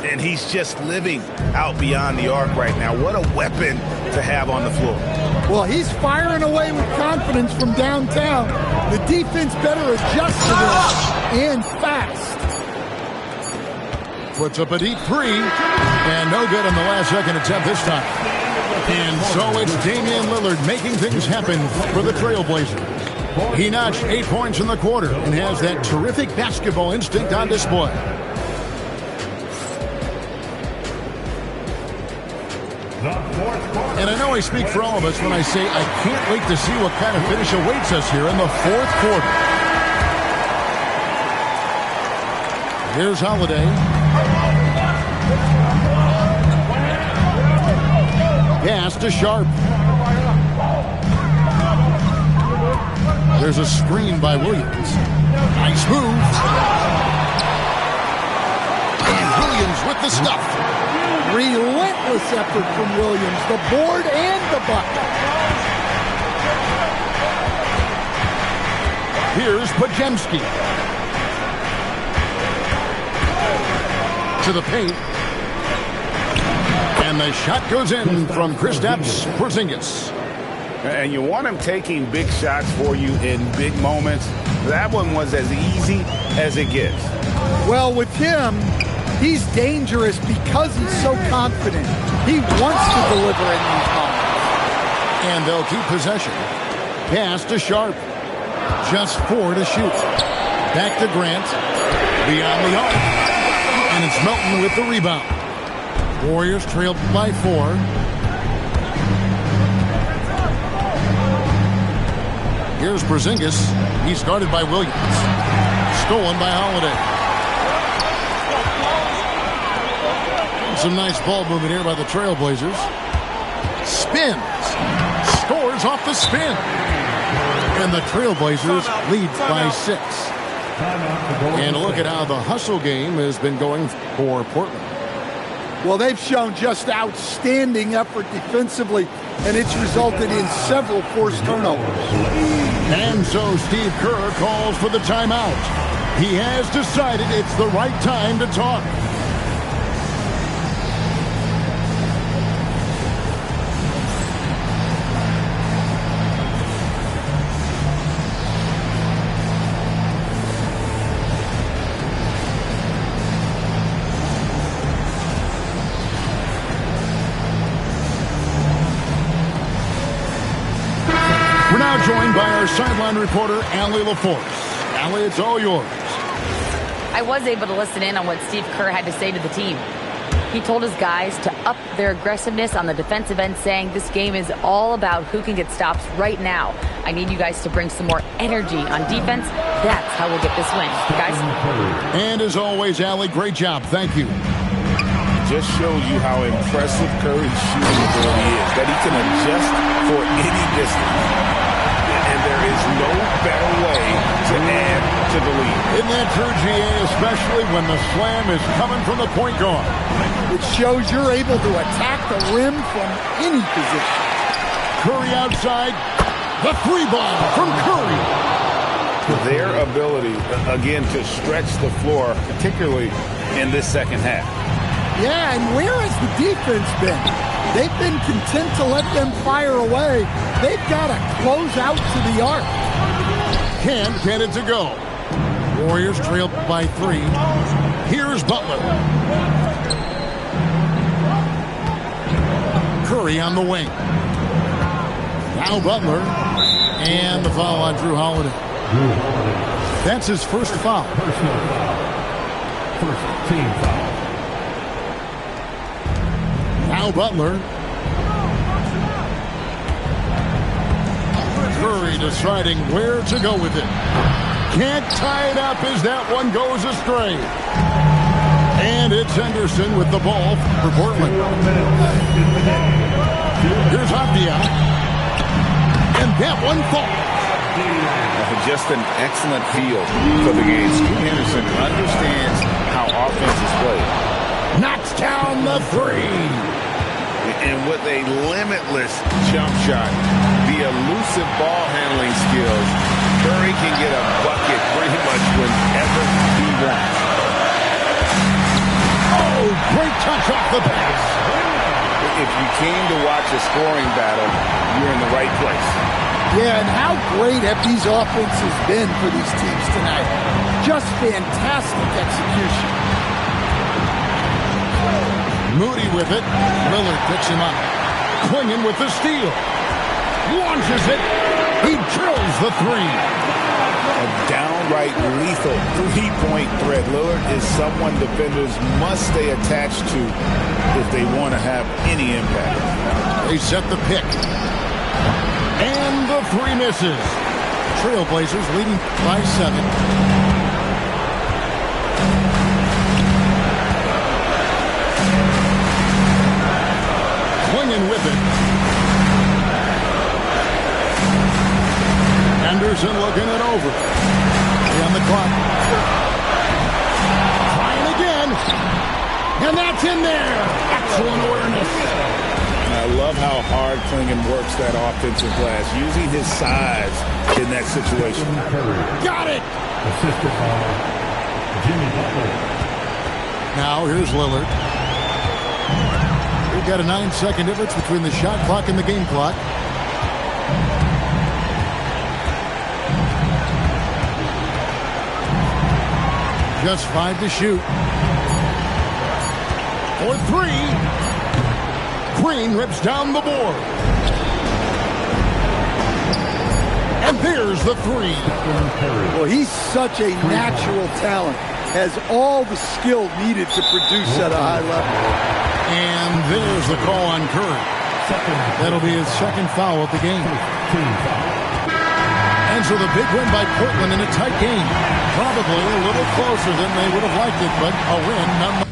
And he's just living out beyond the arc right now. What a weapon to have on the floor. Well, he's firing away with confidence from downtown. The defense better adjust to this, and fast. Puts up a deep 3, and no good on the last second attempt this time. And so it's Damian Lillard making things happen for the Trailblazers. He notched 8 points in the quarter and has that terrific basketball instinct on display. And I know I speak for all of us when I say I can't wait to see what kind of finish awaits us here in the fourth quarter. Here's Holiday. Pass to Sharp. There's a screen by Williams. Nice move. And Williams with the stuff. Relentless effort from Williams. The board and the bucket. Here's Podziemski. to the paint. And the shot goes in from Kristaps Porzingis. And you want him taking big shots for you in big moments. That one was as easy as it gets. Well, with him, he's dangerous because he's so confident. He wants to deliver in these moments. And they'll keep possession. Pass to Sharp. Just 4 to shoot. Back to Grant. Beyond the arc. And it's Melton with the rebound. Warriors trailed by 4. Here's Porzingis. He's guarded by Williams. Stolen by Holiday. Some nice ball movement here by the Trailblazers. Spins. Scores off the spin. And the Trailblazers lead by 6. And look at how the hustle game has been going for Portland. Well, they've shown just outstanding effort defensively, and it's resulted in several forced turnovers. And so Steve Kerr calls for the timeout. He has decided it's the right time to talk. We're now joined by our sideline reporter, Allie LaForce. Allie, it's all yours. I was able to listen in on what Steve Kerr had to say to the team. He told his guys to up their aggressiveness on the defensive end, saying this game is all about who can get stops right now. I need you guys to bring some more energy on defense. That's how we'll get this win. Guys? And as always, Allie, great job. Thank you. Just shows you how impressive Curry's shooting ability is, that he can adjust for any distance. And there is no better way to add to the lead. Isn't that true, GA, especially when the slam is coming from the point guard? It shows you're able to attack the rim from any position. Curry outside. The 3-ball from Curry. Their ability, again, to stretch the floor, particularly in this second half. Yeah, and where has the defense been? They've been content to let them fire away. They've got to close out to the arc. Can't get it to go. Warriors trailed by 3. Here's Butler. Curry on the wing. Now Butler. And the foul on Drew Holiday. That's his first foul. First team foul. Now Butler. Curry deciding where to go with it. Can't tie it up as that one goes astray. And it's Henderson with the ball for Portland. Here's Abdia. And that one falls. Just an excellent feel for the game. Scoot Henderson understands how offense is played. Knocks down the 3. And with a limitless jump shot, the elusive ball handling skills, Curry can get a bucket pretty much whenever he wants. Oh, great touch off the pass. If you came to watch a scoring battle, you're in the right place. Yeah, and how great have these offenses been for these teams tonight? Just fantastic execution. Moody with it. Lillard picks him up. Quingen with the steal. Launches it. He drills the 3. A downright lethal three-point threat. Lillard is someone defenders must stay attached to if they want to have any impact. They set the pick. And the 3 misses. Trailblazers leading by 7. Quingen with it. Henderson looking it over. On the clock. Trying again. And that's in there. Excellent awareness. I love how hard Quingen works that offensive glass, using his size in that situation. Got it. Assisted by Jimmy Butler. Now here's Lillard. We've got a 9-second difference between the shot clock and the game clock. Just 5 to shoot. For 3. Green rips down the board. And there's the 3. Well, he's such a natural talent. Has all the skill needed to produce at a high level. And there's the call on Curry. That'll be his second foul of the game. And so the big win by Portland in a tight game. Probably a little closer than they would have liked it, but a win nonetheless.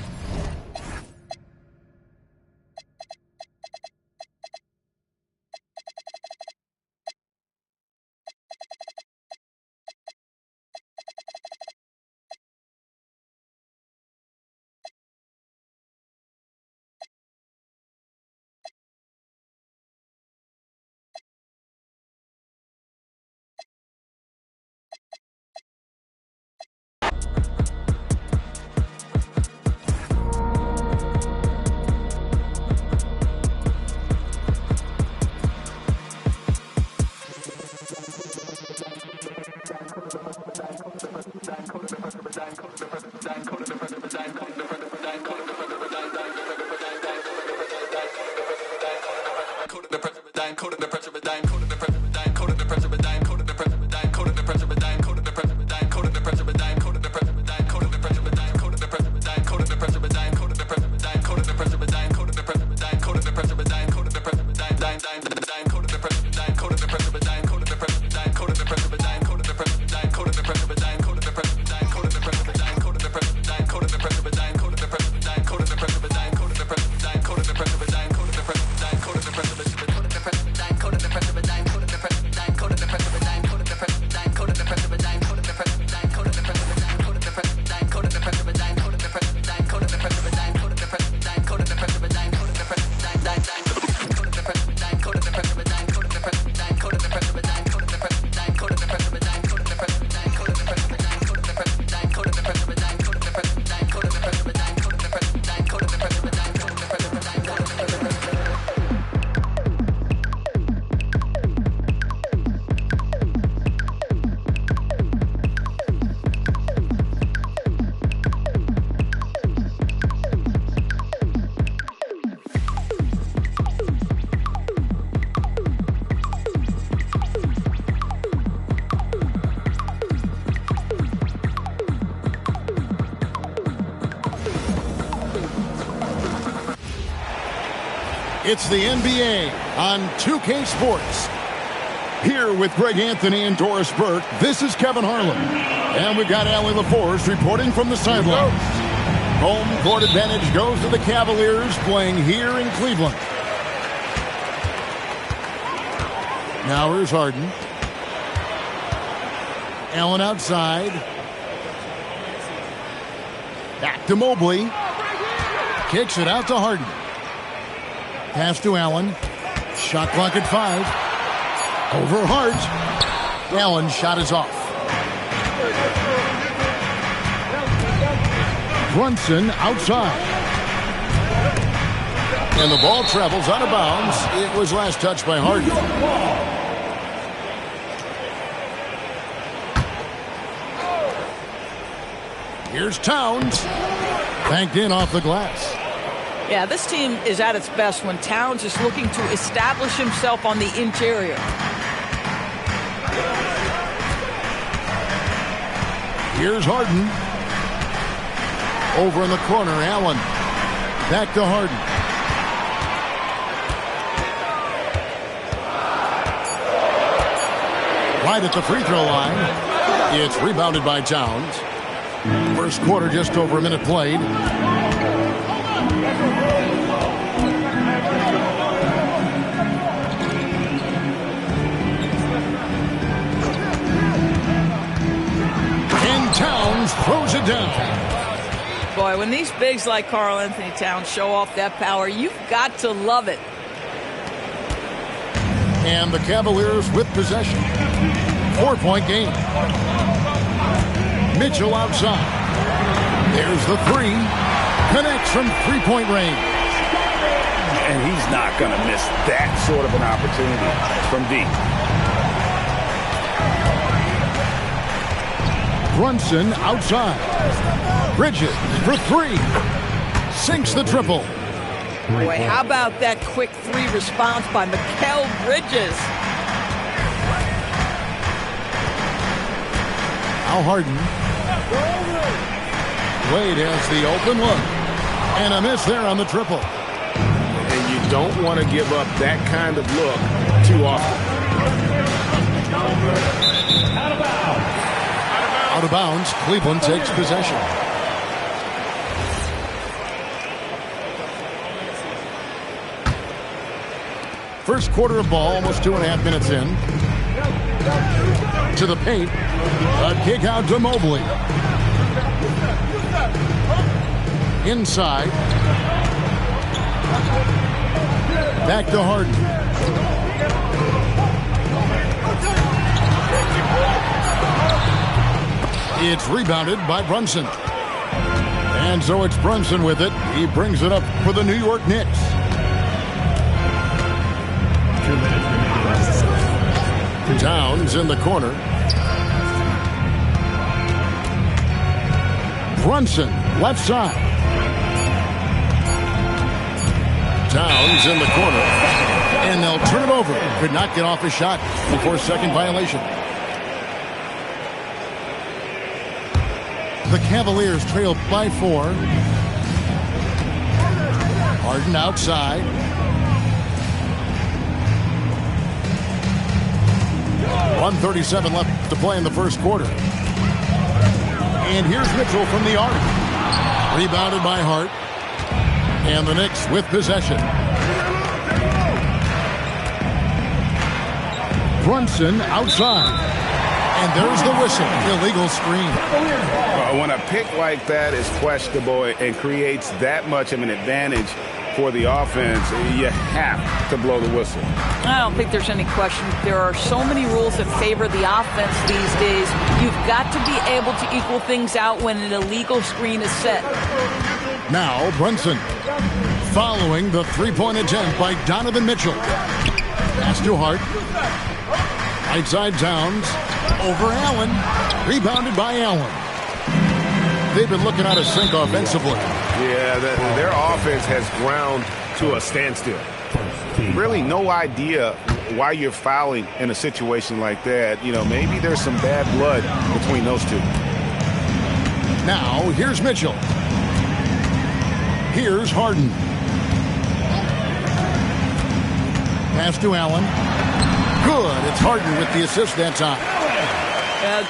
It's the NBA on 2K Sports. Here with Greg Anthony and Doris Burke, this is Kevin Harlan. And we've got Allie LaForce reporting from the sidelines. Home court advantage goes to the Cavaliers playing here in Cleveland. Now here's Harden. Allen outside. Back to Mobley. Kicks it out to Harden. Pass to Allen. Shot clock at 5. Over Hart. Allen's shot is off. Brunson outside. And the ball travels out of bounds. It was last touched by Harden. Here's Towns. Banked in off the glass. Yeah, this team is at its best when Towns is looking to establish himself on the interior. Here's Harden. Over in the corner, Allen. Back to Harden. Right at the free throw line. It's rebounded by Towns. First quarter, just over a minute played. And Towns throws it down. Boy, when these bigs like Karl Anthony Towns show off that power, you've got to love it. And the Cavaliers with possession. 4-point game. Mitchell outside. There's the 3. Connects from three-point range. And he's not going to miss that sort of an opportunity from deep. Brunson outside. Bridges for three. Sinks the triple. Boy, how about that quick three response by Mikal Bridges? Al Harden. Wade has the open look. And a miss there on the triple. And you don't want to give up that kind of look too often. Out of bounds. Cleveland takes possession. First quarter of ball, almost 2.5 minutes in. To the paint. A kick out to Mobley. Inside. Back to Harden. It's rebounded by Brunson. And so it's Brunson with it. He brings it up for the New York Knicks. Downs in the corner. Brunson, left side. Downs in the corner. And they'll turn it over. Could not get off his shot before second violation. The Cavaliers trail by 4. Harden outside. .137 left to play in the first quarter. And here's Mitchell from the arc. Rebounded by Hart. And the Knicks with possession. Brunson outside. And there's the whistle. Illegal screen. When a pick like that is questionable and creates that much of an advantage for the offense, you have to blow the whistle. I don't think there's any question. There are so many rules that favor the offense these days. You've got to be able to equal things out when an illegal screen is set. Now Brunson following the three-point attempt by Donovan Mitchell. Pass to Hart. Right side Downs. Over Allen. Rebounded by Allen. They've been looking out of sync offensively. Yeah, their offense has ground to a standstill. Really no idea why you're fouling in a situation like that. You know, maybe there's some bad blood between those two. Now, here's Mitchell. Here's Harden. Pass to Allen. Good. It's Harden with the assist that time.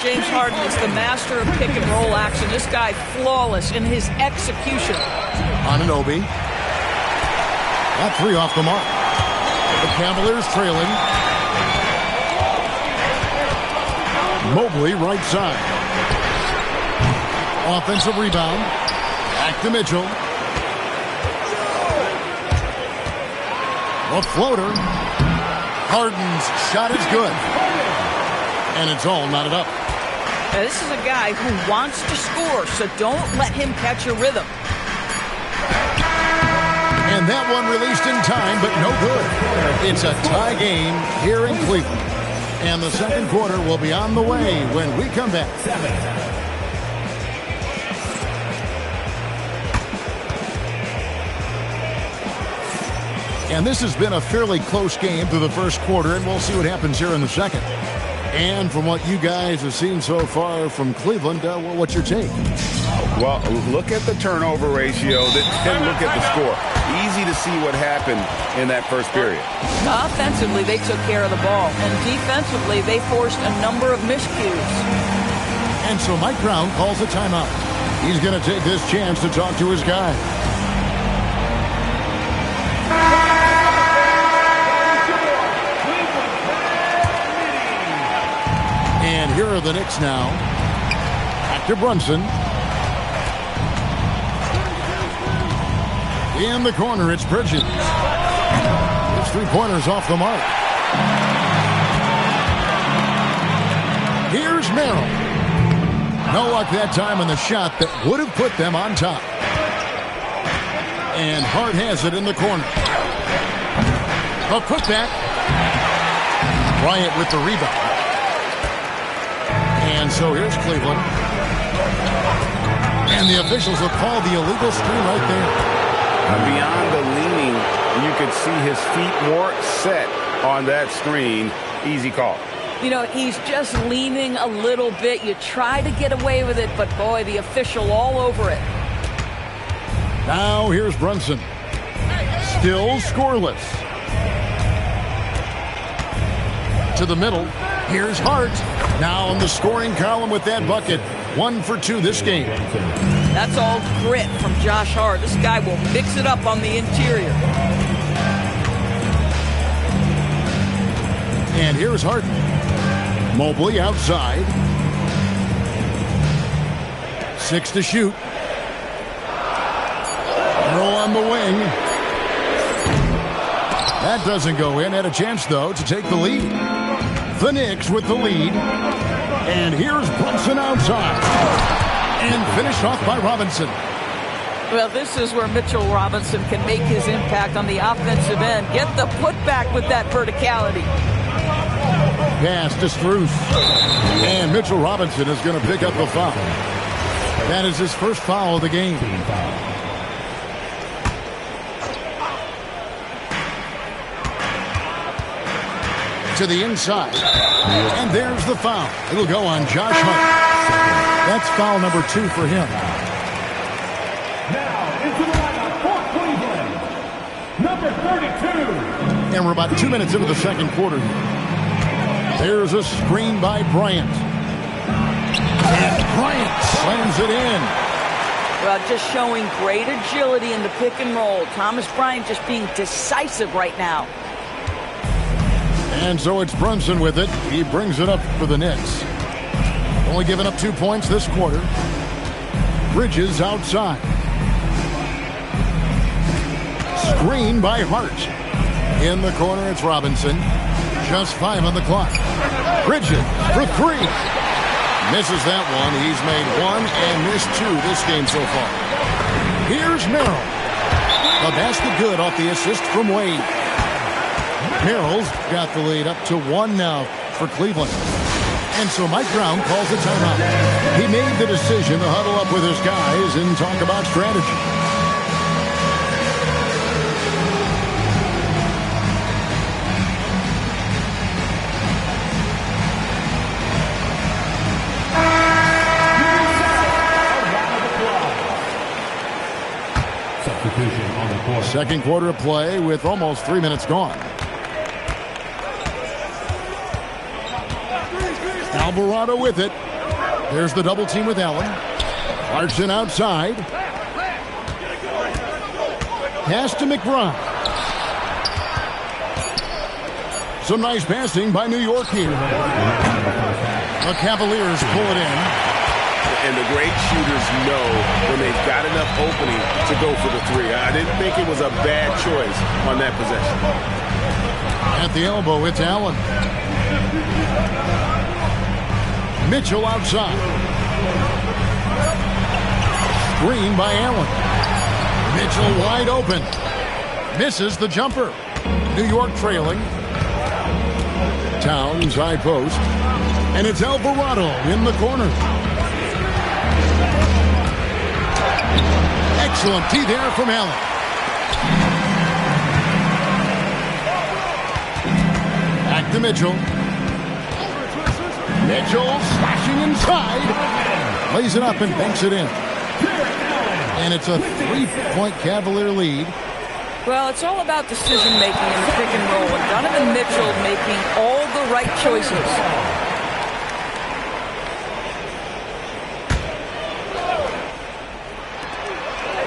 James Harden is the master of pick and roll action. This guy flawless in his execution. Anunoby. That three off the mark. The Cavaliers trailing. Mobley right side. Offensive rebound. Back to Mitchell. A floater. Harden's shot is good. And it's all knotted up. Now, this is a guy who wants to score, so don't let him catch a rhythm. And that one released in time, but no good. It's a tie game here in Cleveland. And the second quarter will be on the way when we come back. And this has been a fairly close game through the first quarter, and we'll see what happens here in the second. And from what you guys have seen so far from Cleveland, what's your take? Well, look at the turnover ratio, then look at the score. Easy to see what happened in that first period. Offensively, they took care of the ball. And defensively, they forced a number of miscues. And so Mike Brown calls a timeout. He's going to take this chance to talk to his guy. And here are the Knicks now. Back to Brunson. In the corner, it's Bridges. His three-pointers off the mark. Here's Merrill. No luck that time on the shot that would have put them on top. And Hart has it in the corner. A putback. Bryant with the rebound. And so here's Cleveland. And the officials have called the illegal screen right there. Beyond the leaning, you could see his feet more set on that screen. Easy call. You know, he's just leaning a little bit. You try to get away with it, but boy, the official all over it. Now here's Brunson. Still scoreless. To the middle. Here's Hart. Now on the scoring column with that bucket. 1 for 2 this game. That's all grit from Josh Hart. This guy will mix it up on the interior. And here's Harden. Mobley outside. 6 to shoot. Throw on the wing. That doesn't go in. Had a chance, though, to take the lead. The Knicks with the lead. And here's Brunson outside. And finished off by Robinson. Well, this is where Mitchell Robinson can make his impact on the offensive end. Get the putback with that verticality. Pass to Strus. And Mitchell Robinson is going to pick up the foul. That is his first foul of the game. To the inside. And there's the foul. It'll go on Josh Hart. That's foul number 2 for him. Now into the lineup for Cleveland, number 32. And we're about 2 minutes into the second quarter. There's a screen by Bryant. And Bryant slams it in. Well, just showing great agility in the pick and roll. Thomas Bryant just being decisive right now. And so it's Brunson with it. He brings it up for the Knicks. Only giving up 2 points this quarter. Bridges outside. Screen by Hart. In the corner, it's Robinson. Just 5 on the clock. Bridges for 3. Misses that one. He's made 1 and missed 2 this game so far. Here's Merrill. The basket good off the assist from Wade. Merrill's got the lead up to 1 now for Cleveland. And so Mike Brown calls a timeout. He made the decision to huddle up with his guys and talk about strategy. Substitution on the court. Second quarter of play with almost 3 minutes gone. Alvarado with it. There's the double team with Allen. Clarkson outside. Pass to McBride. Some nice passing by New York here. The Cavaliers pull it in. And the great shooters know when they've got enough opening to go for the 3. I didn't think it was a bad choice on that possession. At the elbow, it's Allen. Mitchell outside. Screen by Allen. Mitchell wide open. Misses the jumper. New York trailing. Towns high post. And it's Alvarado in the corner. Excellent D there from Allen. Back to Mitchell. Mitchell slashing inside. Lays it up and banks it in. And it's a 3-point Cavalier lead. Well, it's all about decision-making in the pick and roll. And Donovan Mitchell making all the right choices.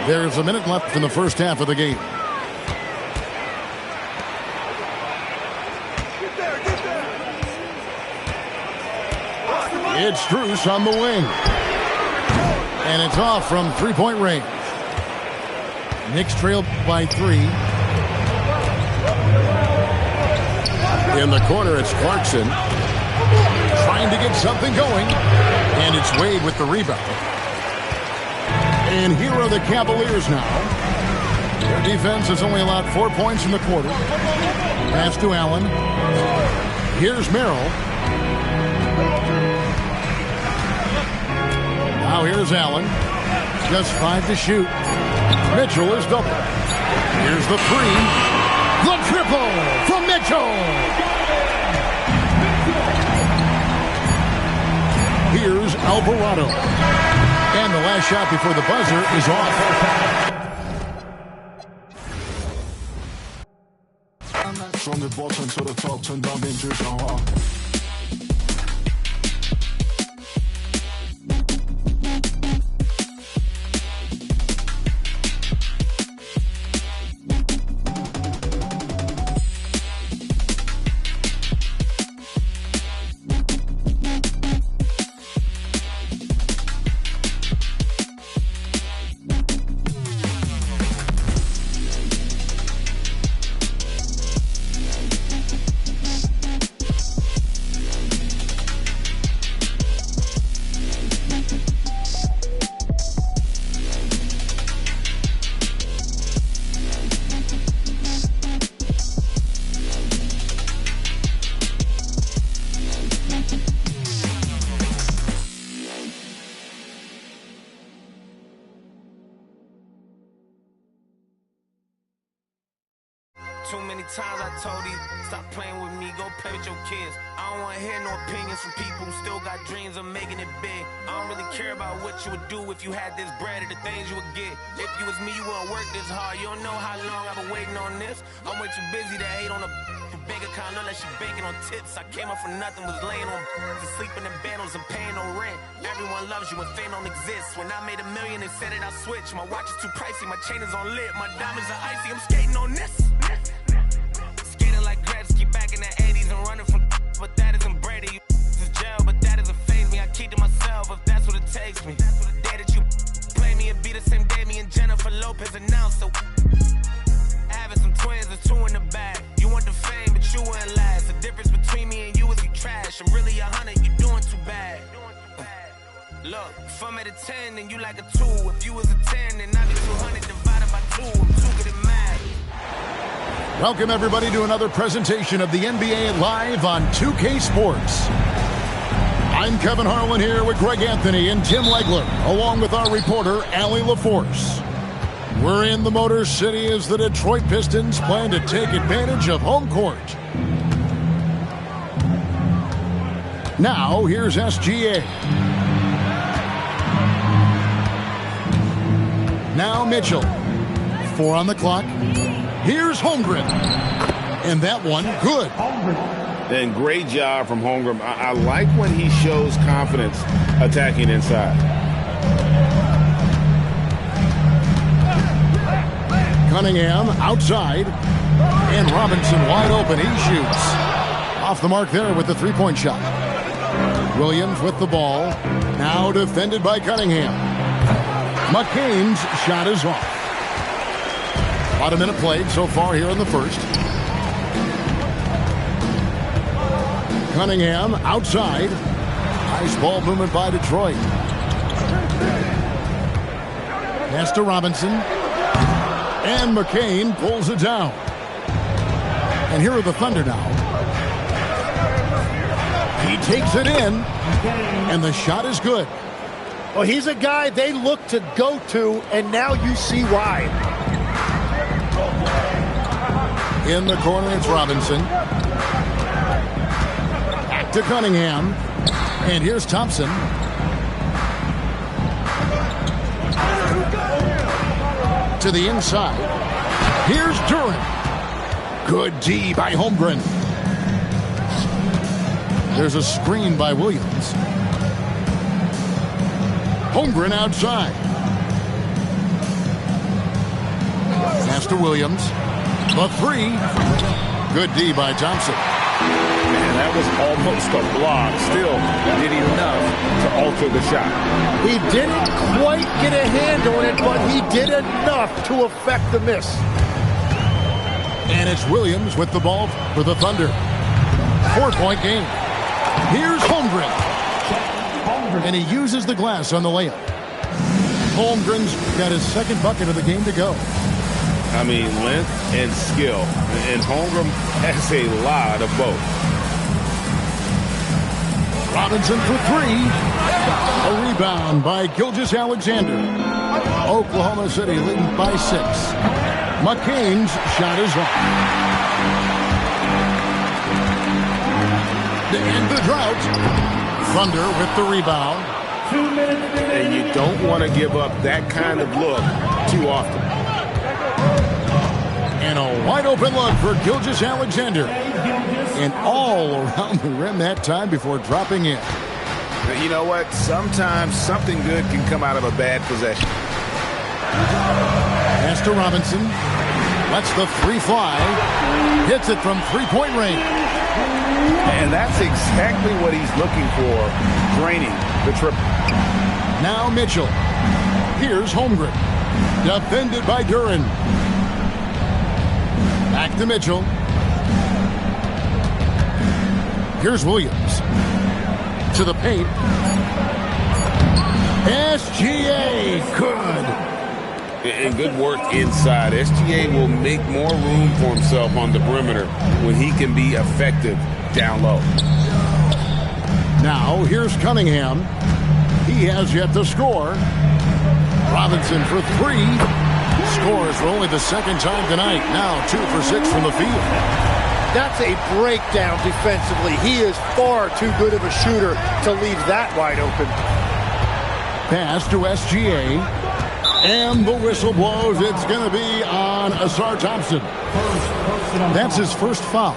There's a minute left in the first half of the game. It's Strus on the wing. And it's off from 3-point range. Knicks trail by 3. In the corner, it's Clarkson. Trying to get something going. And it's Wade with the rebound. And here are the Cavaliers now. Their defense has only allowed 4 points in the quarter. Pass to Allen. Here's Merrill. Now here's Allen. Just 5 to shoot. Mitchell is double. Here's the 3. The triple from Mitchell. Here's Alvarado. And the last shot before the buzzer is off. From the bottom to the top, turn down the intrusion. Too many times I told you, stop playing with me, go play with your kids. I don't wanna hear no opinions from people who still got dreams of making it big. I don't really care about what you would do if you had this bread or the things you would get. If you was me, you wouldn't work this hard. You don't know how long I've been waiting on this. I'm way too busy to hate on a bank account, look like she banking on tips. I came up from nothing, was laying on to sleeping in bundles and paying no rent. Everyone loves you and fame don't exist. When I made $1 million, they said that I switch. My watch is too pricey, my chain is on lit, my diamonds are icy. I'm skating on this. Skating like Gretzky back in the 80s and running from but that isn't Brady. This is jail, but that doesn't faze me. I keep to myself if that's what it takes me. The day that you play me, it be the same day me and Jennifer Lopez announced. So having some twins, there's 2 in the bag. You want the fame, but you wouldn't last. The difference between me and you is you trash. I'm really 100, you doing too bad. Look, if I'm at a 10, then you like a 2. If you was a 10, then I'd be 200 divided by 2. I'm too good at math. Welcome, everybody, to another presentation of the NBA Live on 2K Sports. I'm Kevin Harlan here with Greg Anthony and Tim Legler, along with our reporter, Allie LaForce. We're in the Motor City as the Detroit Pistons plan to take advantage of home court. Now, here's SGA. Now Mitchell. 4 on the clock. Here's Holmgren. And that one, good. And great job from Holmgren. I like when he shows confidence attacking inside. Cunningham outside. And Robinson wide open. He shoots. Off the mark there with the three-point shot. Williams with the ball. Now defended by Cunningham. McCain's shot is off. About a minute played so far here in the first. Cunningham outside. Nice ball movement by Detroit. Pass to Robinson. And McCain pulls it down. And here are the Thunder now. He takes it in. And the shot is good. Well, he's a guy they look to go to, and now you see why. In the corner, it's Robinson. Back to Cunningham. And here's Thompson. To the inside. Here's Durant. Good D by Holmgren. There's a screen by Williams. Holmgren outside. Pass to Williams. The 3. Good D by Thompson. And that was almost a block. Still did enough to alter the shot. He didn't quite get a hand on it, but he did enough to affect the miss. And it's Williams with the ball for the Thunder. 4-point game. Here's Holmgren. And he uses the glass on the layup. Holmgren's got his second bucket of the game to go. I mean, length and skill. And Holmgren has a lot of both. Robinson for three. A rebound by Gilgeous-Alexander. Oklahoma City leading by 6. McCain's shot is off. To end the drought, Thunder with the rebound. 2 minutes. And you don't want to give up that kind of look too often. And a wide open look for Gilgeous-Alexander. And all around the rim that time before dropping in. But you know what? Sometimes something good can come out of a bad possession. Pass to Robinson. Lets the three fly. Hits it from three-point range. And that's exactly what he's looking for, draining the triple. Now Mitchell. Here's Holmgren. Defended by Duran. Back to Mitchell. Here's Williams. To the paint. SGA. Good. And good work inside. SGA will make more room for himself on the perimeter when he can be effective down low. Now here's Cunningham. He has yet to score. Robinson for three. Scores for only the second time tonight. Now 2 for 6 from the field. That's a breakdown defensively. He is far too good of a shooter to leave that wide open. Pass to SGA. And the whistle blows. It's going to be on Asar Thompson. That's his first foul.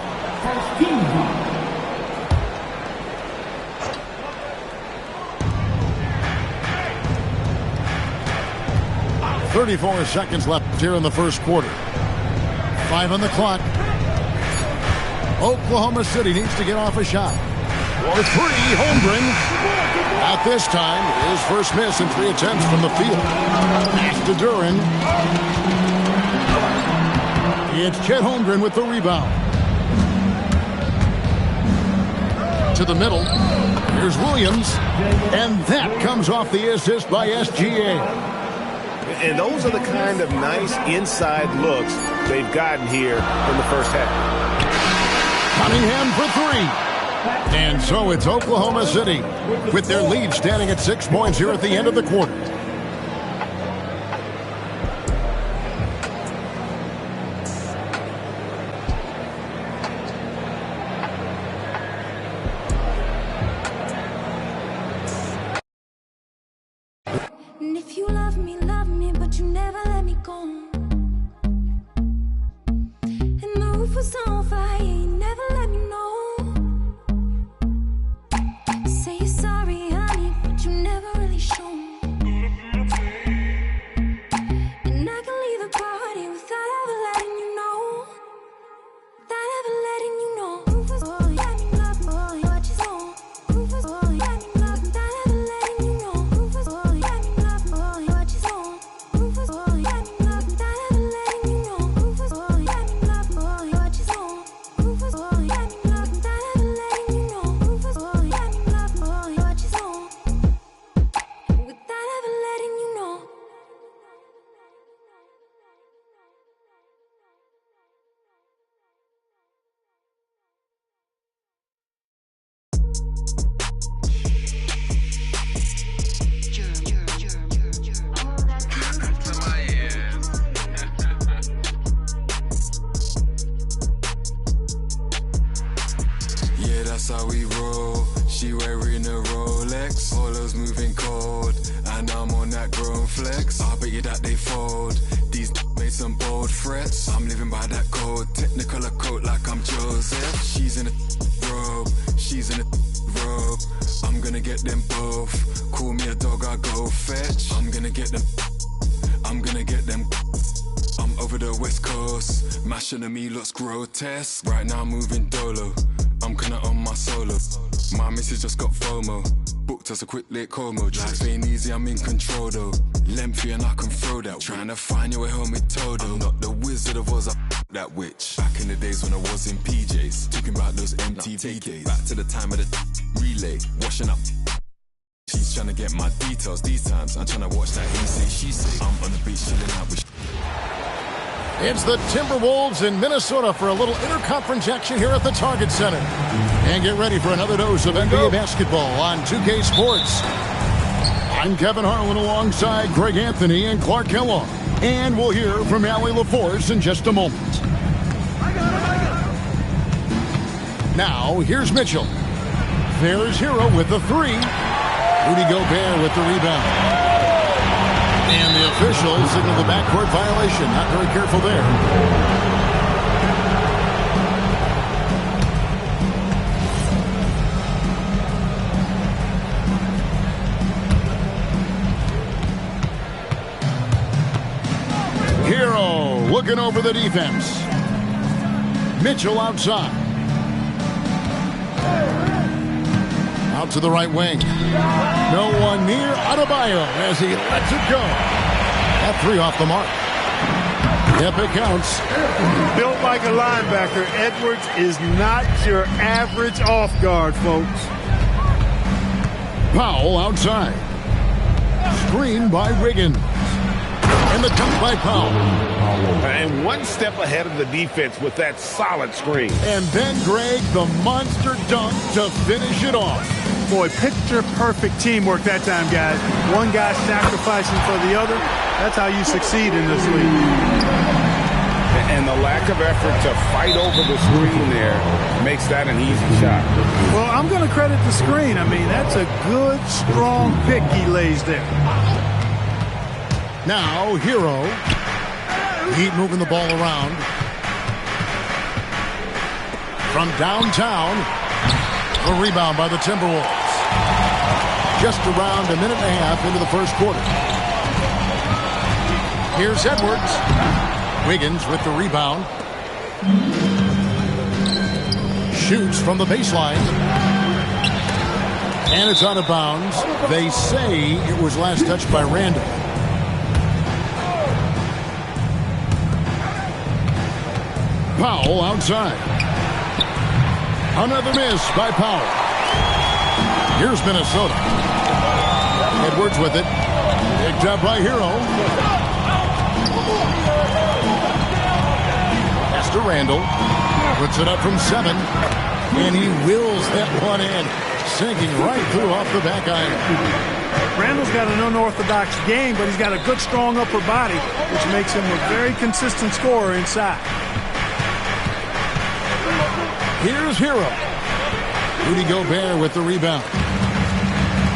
34 seconds left here in the first quarter. 5 on the clock. Oklahoma City needs to get off a shot. For three, Holmgren. At this time, his first miss in 3 attempts from the field. Pass to Duran. It's Chet Holmgren with the rebound. To the middle. Here's Williams. And that comes off the assist by SGA. And those are the kind of nice inside looks they've gotten here in the first half. Cunningham for three. And so it's Oklahoma City with their lead standing at 6 points here at the end of the quarter. And if you love me, but you never let me go. And the roof was on fire, you never let me know. Say you're sorry, honey, but you never really show. And I can leave the party without ever letting you know. Without ever letting you know. Roof was on, got me love, boy, what you saw. Roof was on, got me love, without ever letting you know. Roof was on, got me love, boy, what you saw. Roof was on, got me love, without ever letting you know. Roof was on, got me love, boy, what you saw. Roof was on, got me love, without ever letting you know. Roof was on, got me love, boy, what you saw. Without ever letting you know. Yeah, that's how we roll. She wearing a Rolex. All those moving cold. And I'm on that grown flex. I bet you that they fold. These made some bold threats. I'm living by that code. Technicolor coat like I'm Joseph. She's in a robe. She's in a robe. I'm gonna get them both. Call me a dog, I go fetch. I'm gonna get them. I'm gonna get them. I'm over the west coast. Mashing to me looks grotesque. Right now I'm moving dolo. I'm kinda on my solo. My missus just got FOMO. Booked us a quick late Como. Life ain't easy, I'm in control though. Lengthy and I can throw that. Trying to find you a helmet Todo. I'm not the Wizard of Oz, that witch. Back in the days when I was in PJs. Talking about those MTV days. Back to the time of the relay. Washing up. She's trying to get my details these times. I'm trying to watch that he say, she say. I'm on the beach chilling out with It's the Timberwolves in Minnesota for a little interconference action here at the Target Center. And get ready for another dose of NBA basketball on 2K Sports. I'm Kevin Harlan alongside Greg Anthony and Clark Kellogg. And we'll hear from Allie LaForce in just a moment. Now, here's Mitchell. There's Hero with the three. Rudy Gobert with the rebound. And the officials signal the backcourt violation. Not very careful there. Hero looking over the defense. Mitchell outside. Out to the right wing. No one near Adebayo as he lets it go. That three off the mark. Yep, it counts. Built like a linebacker, Edwards is not your average off guard, folks. Powell outside. Screen by Wiggins. And the dunk by Powell. And one step ahead of the defense with that solid screen. And then, Greg, the monster dunk to finish it off. Boy, picture-perfect teamwork that time, guys. One guy sacrificing for the other. That's how you succeed in this league. And the lack of effort to fight over the screen there makes that an easy shot. Well, I'm going to credit the screen. I mean, that's a good, strong pick he lays there. Now, Hero. Heat moving the ball around. From downtown, a rebound by the Timberwolves. Just around a minute and a half into the first quarter. Here's Edwards. Wiggins with the rebound. Shoots from the baseline. And it's out of bounds. They say it was last touched by Randall. Powell outside. Another miss by Powell. Here's Minnesota. Edwards with it. Picked up by Hero. Pass to Randall. Puts it up from 7. And he wills that one in. Sinking right through off the back iron. Randall's got an unorthodox game, but he's got a good, strong upper body, which makes him a very consistent scorer inside. Here's Hero. Rudy Gobert with the rebound.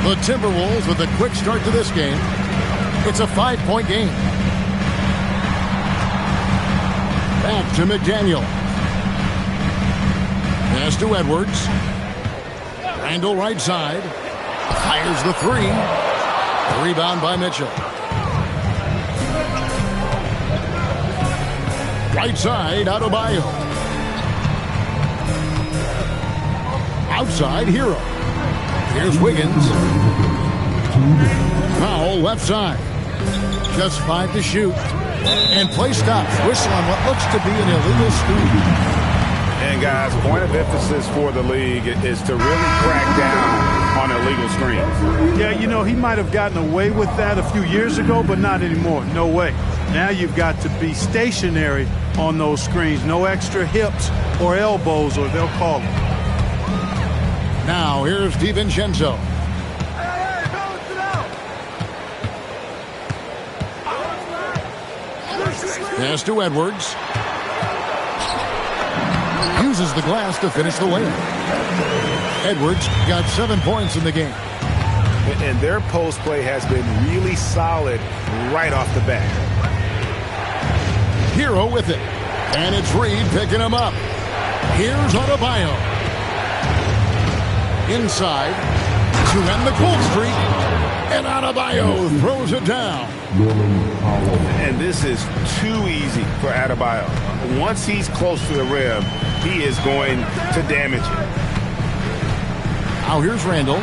The Timberwolves with a quick start to this game. It's a 5-point game. Back to McDaniel. Pass to Edwards. Randall right side. Fires the three. Rebound by Mitchell. Right side, Adebayo. Outside, Hero. Here's Wiggins. Powell left side. Just 5 to shoot. And play stops. Whistle on what looks to be an illegal screen. And guys, point of emphasis for the league is to really crack down on illegal screens. Yeah, you know, he might have gotten away with that a few years ago, but not anymore. No way. Now you've got to be stationary on those screens. No extra hips or elbows, or they'll call them. Now, here's DiVincenzo. Pass to Edwards. Uses the glass to finish the layup. Edwards got 7 points in the game. And their post play has been really solid right off the bat. Hero with it. And it's Reed picking him up. Here's Adebayo. Inside to end the cold streak. And Adebayo throws it down. And this is too easy for Adebayo. Once he's close to the rim, he is going to damage it. Now here's Randall.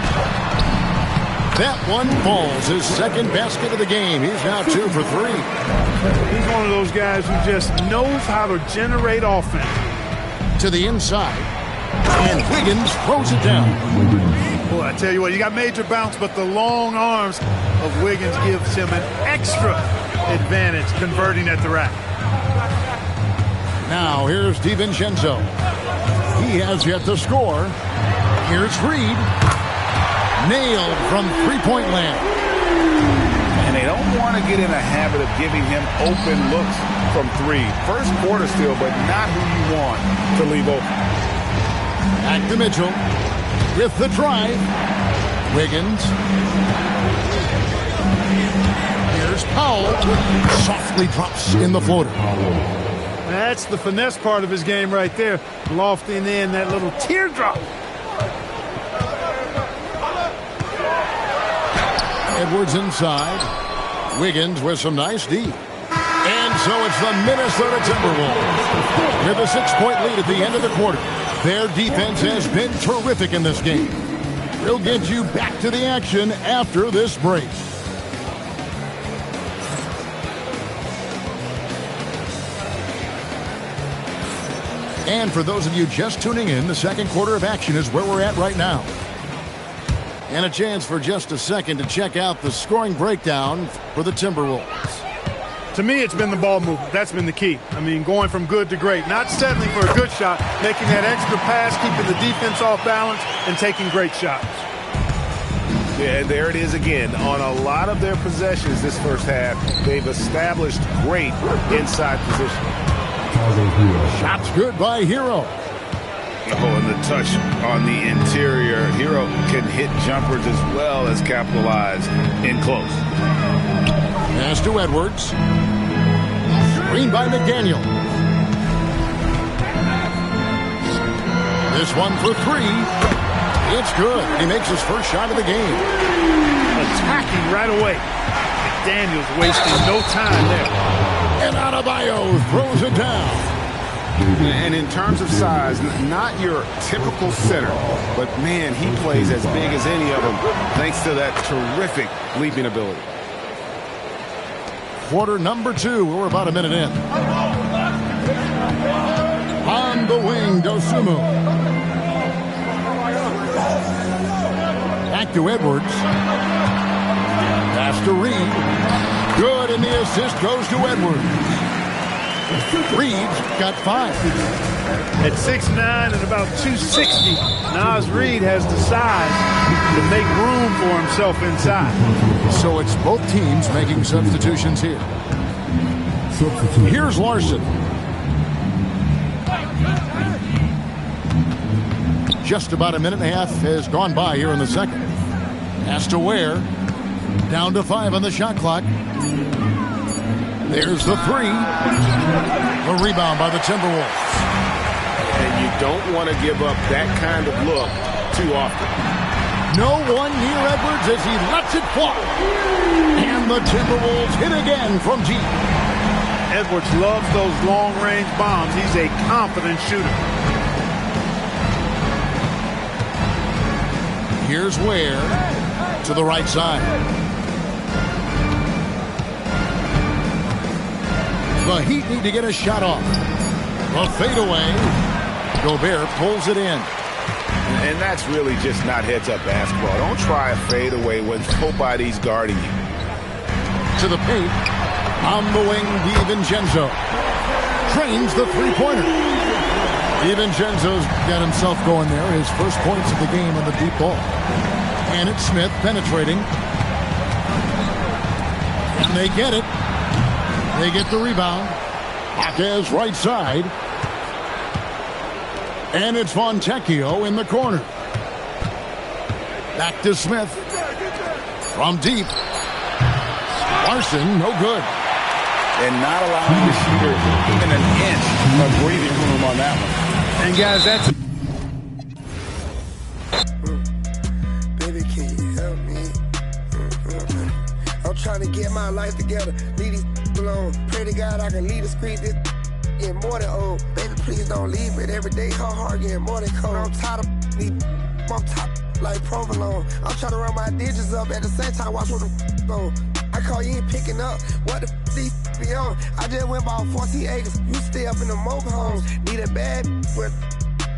That one falls. His second basket of the game. He's now 2 for 3. He's one of those guys who just knows how to generate offense. To the inside. And Wiggins throws it down. Boy, I tell you what, you got major bounce, but the long arms of Wiggins gives him an extra advantage converting at the rack. Now here's DiVincenzo. He has yet to score. Here's Reed. Nailed from three-point land. And they don't want to get in a habit of giving him open looks from three. First quarter still, but not who you want to leave open. Back to Mitchell with the drive. Wiggins. Here's Powell. Softly drops in the floater. That's the finesse part of his game right there. Lofting in that little teardrop. Edwards inside. Wiggins with some nice D. And so it's the Minnesota Timberwolves with a 6-point lead at the end of the quarter. Their defense has been terrific in this game. We'll get you back to the action after this break. And for those of you just tuning in, the second quarter of action is where we're at right now. And a chance for just a second to check out the scoring breakdown for the Timberwolves. To me, it's been the ball movement. That's been the key. I mean, going from good to great. Not settling for a good shot, making that extra pass, keeping the defense off balance, and taking great shots. Yeah, and there it is again. On a lot of their possessions this first half, they've established great inside position. Shots good by Hero. Oh, and the touch on the interior. Hero can hit jumpers as well as capitalize in close. Pass to Edwards. Screen by McDaniel. This one for three. It's good. He makes his first shot of the game. Attacking right away. McDaniel's wasting no time there. And Adebayo throws it down. And in terms of size, not your typical center, but man, he plays as big as any of them thanks to that terrific leaping ability. Quarter number 2. We're about a minute in. On the wing, Dosunmu. Back to Edwards. Pass to Reed. Good, and the assist goes to Edwards. Reed's got 5. At 6'9" and about 260, Naz Reid has the size to make room for himself inside. So it's both teams making substitutions here. Here's Larson. Just about a minute and a half has gone by here in the second. Has to Ware. Down to 5 on the shot clock. There's the 3. A rebound by the Timberwolves. And you don't want to give up that kind of look too often. No one near Edwards as he lets it fly. And the Timberwolves hit again from deep. Edwards loves those long-range bombs. He's a confident shooter. Here's Ware to the right side. The Heat need to get a shot off. A fadeaway. Gobert pulls it in. And that's really just not heads-up basketball. Don't try a fadeaway when nobody's guarding you. To the paint. On the wing, DiVincenzo. Trains the three-pointer. DiVincenzo's got himself going there. His first points of the game on the deep ball. And it's Smith penetrating. And they get it. They get the rebound. Marquez right side. And it's Fontecchio in the corner. Back to Smith. From deep. Larson, no good. And not allowing the shooter even an inch of breathing room on that one. And guys, that's... Baby, can you help me? I'm trying to get my life together. Leave these alone. Pray to God I can lead the street. This getting more than old. Baby, please don't leave it. Every day her heart getting more than cold. I'm tired of these. I'm top like provolone. I'm trying to run my digits up at the same time. Watch what the on. I call you ain't picking up. What the these be on? I just went about 14 acres. You stay up in the mobile homes. Need a bad where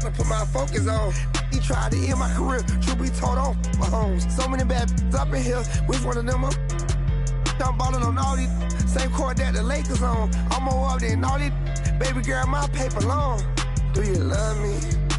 I put my focus on. He tried to end my career. Truth be told on my homes. So many bad up in here. Which one of them up? I'm balling on all these. Same court that the Lakers on. I'm more up than all these. Baby girl, my paper long. Do you love me?